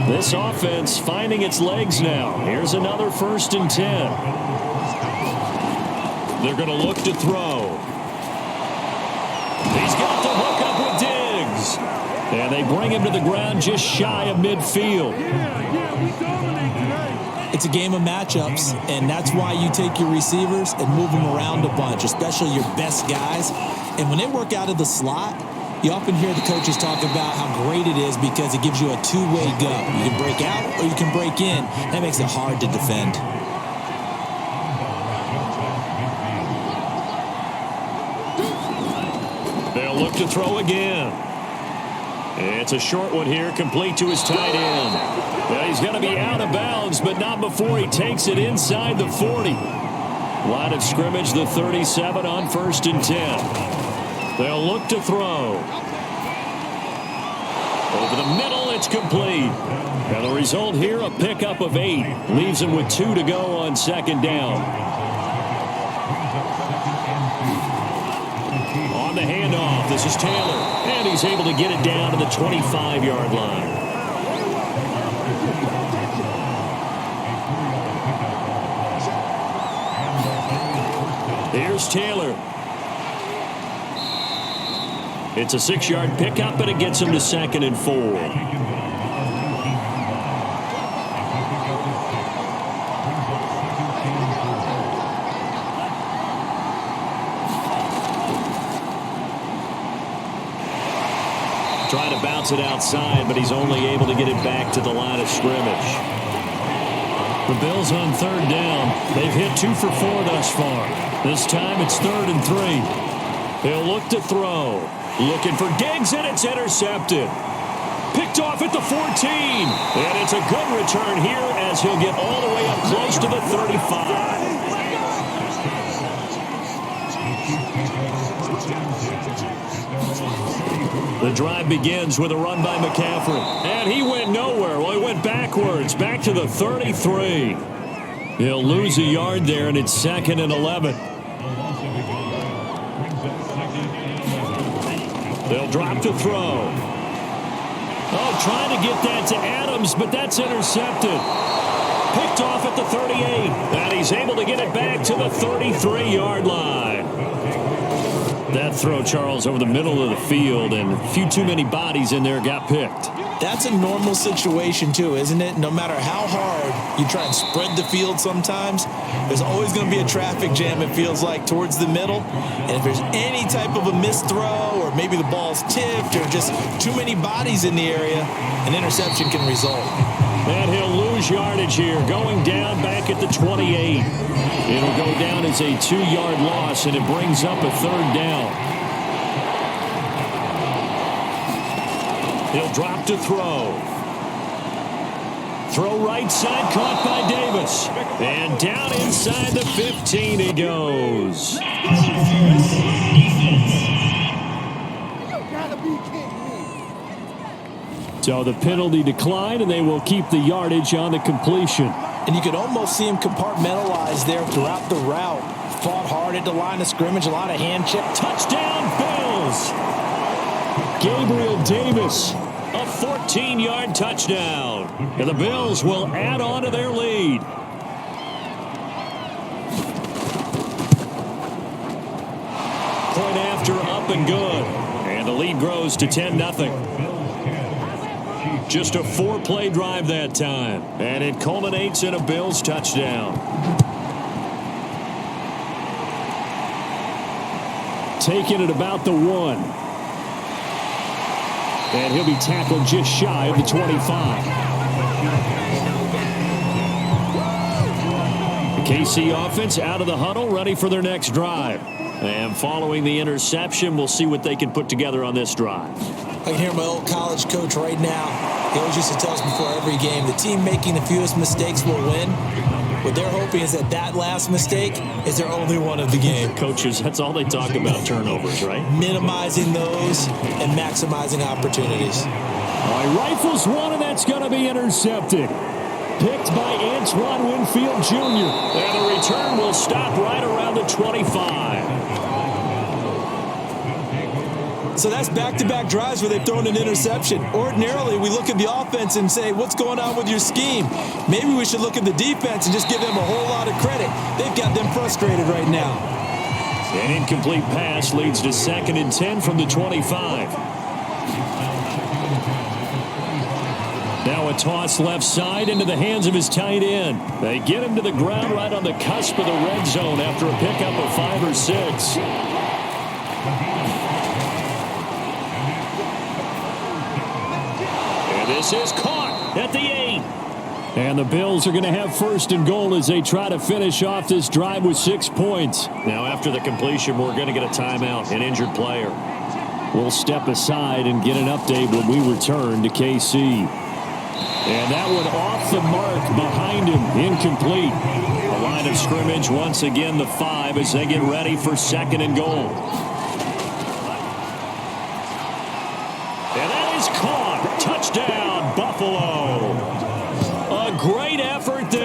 This offense finding its legs now. Here's another 1st and 10. They're going to look to throw. He's got the hook up with Diggs. And they bring him to the ground just shy of midfield. It's a game of matchups, and that's why you take your receivers and move them around a bunch, especially your best guys. And when they work out of the slot, you often hear the coaches talk about how great it is because it gives you a two-way go. You can break out or you can break in. That makes it hard to defend. They'll look to throw again. It's a short one here, complete to his tight end. Well, he's going to be out of bounds, but not before he takes it inside the 40. Line of scrimmage, the 37 on 1st and 10. They'll look to throw. Over the middle, it's complete. And the result here, a pickup of 8. Leaves him with 2 to go on 2nd down. On the handoff, this is Taylor. And he's able to get it down to the 25-yard line. Here's Taylor. It's a 6-yard pickup, and it gets him to 2nd and 4. Trying to bounce it outside, but he's only able to get it back to the line of scrimmage. The Bills on 3rd down. They've hit 2 for 4 thus far. This time it's 3rd and 3. He'll look to throw. Looking for Diggs, and it's intercepted. Picked off at the 14. And it's a good return here as he'll get all the way up close to the 35. The drive begins with a run by McCaffrey. And he went nowhere. Well, he went backwards, back to the 33. He'll lose a yard there, and it's 2nd and 11. They'll drop to throw. Oh, trying to get that to Adams, but that's intercepted. Picked off at the 38. And he's able to get it back to the 33-yard line. That throw, Charles, over the middle of the field, and a few too many bodies in there got picked. That's a normal situation, too, isn't it? No matter how hard you try and spread the field sometimes, there's always going to be a traffic jam, it feels like, towards the middle. And if there's any type of a missed throw or maybe the ball's tipped or just too many bodies in the area, an interception can result. And he'll lose yardage here, going down back at the 28. It'll go down as a 2-yard loss, and it brings up a 3rd down. He'll drop to throw. Throw right side, caught by Davis. And down inside the 15 he goes. So the penalty declined, and they will keep the yardage on the completion. And you could almost see him compartmentalize there throughout the route. Fought hard at the line of scrimmage, a lot of hand check. Touchdown, Bills! Gabriel Davis, a 14-yard touchdown. And the Bills will add on to their lead. Point after, up and good. And the lead grows to 10-0. Just a 4-play drive that time. And it culminates in a Bills touchdown. taken at about the 1. And he'll be tackled just shy of the 25. The KC offense out of the huddle, ready for their next drive. And following the interception, we'll see what they can put together on this drive. I can hear my old college coach right now. He always used to tell us before every game, the team making the fewest mistakes will win. What they're hoping is that last mistake is their only one of the game. Coaches, that's all they talk about, turnovers, right? Minimizing those and maximizing opportunities. All right, rifles one, and that's going to be intercepted. Picked by Antoine Winfield Jr. And the return will stop right around the 25. So that's back-to-back drives where they've thrown an interception. Ordinarily, we look at the offense and say, what's going on with your scheme? Maybe we should look at the defense and just give them a whole lot of credit. They've got them frustrated right now. An incomplete pass leads to 2nd and 10 from the 25. Now a toss left side into the hands of his tight end. They get him to the ground right on the cusp of the red zone after a pickup of 5 or 6. This is caught at the 8. And the Bills are going to have 1st and goal as they try to finish off this drive with 6 points. Now after the completion, we're going to get a timeout, an injured player. We'll step aside and get an update when we return to KC. And that one off the mark behind him, incomplete. The line of scrimmage once again the 5 as they get ready for 2nd and goal. And that is caught. Touchdown, Buffalo. A great effort there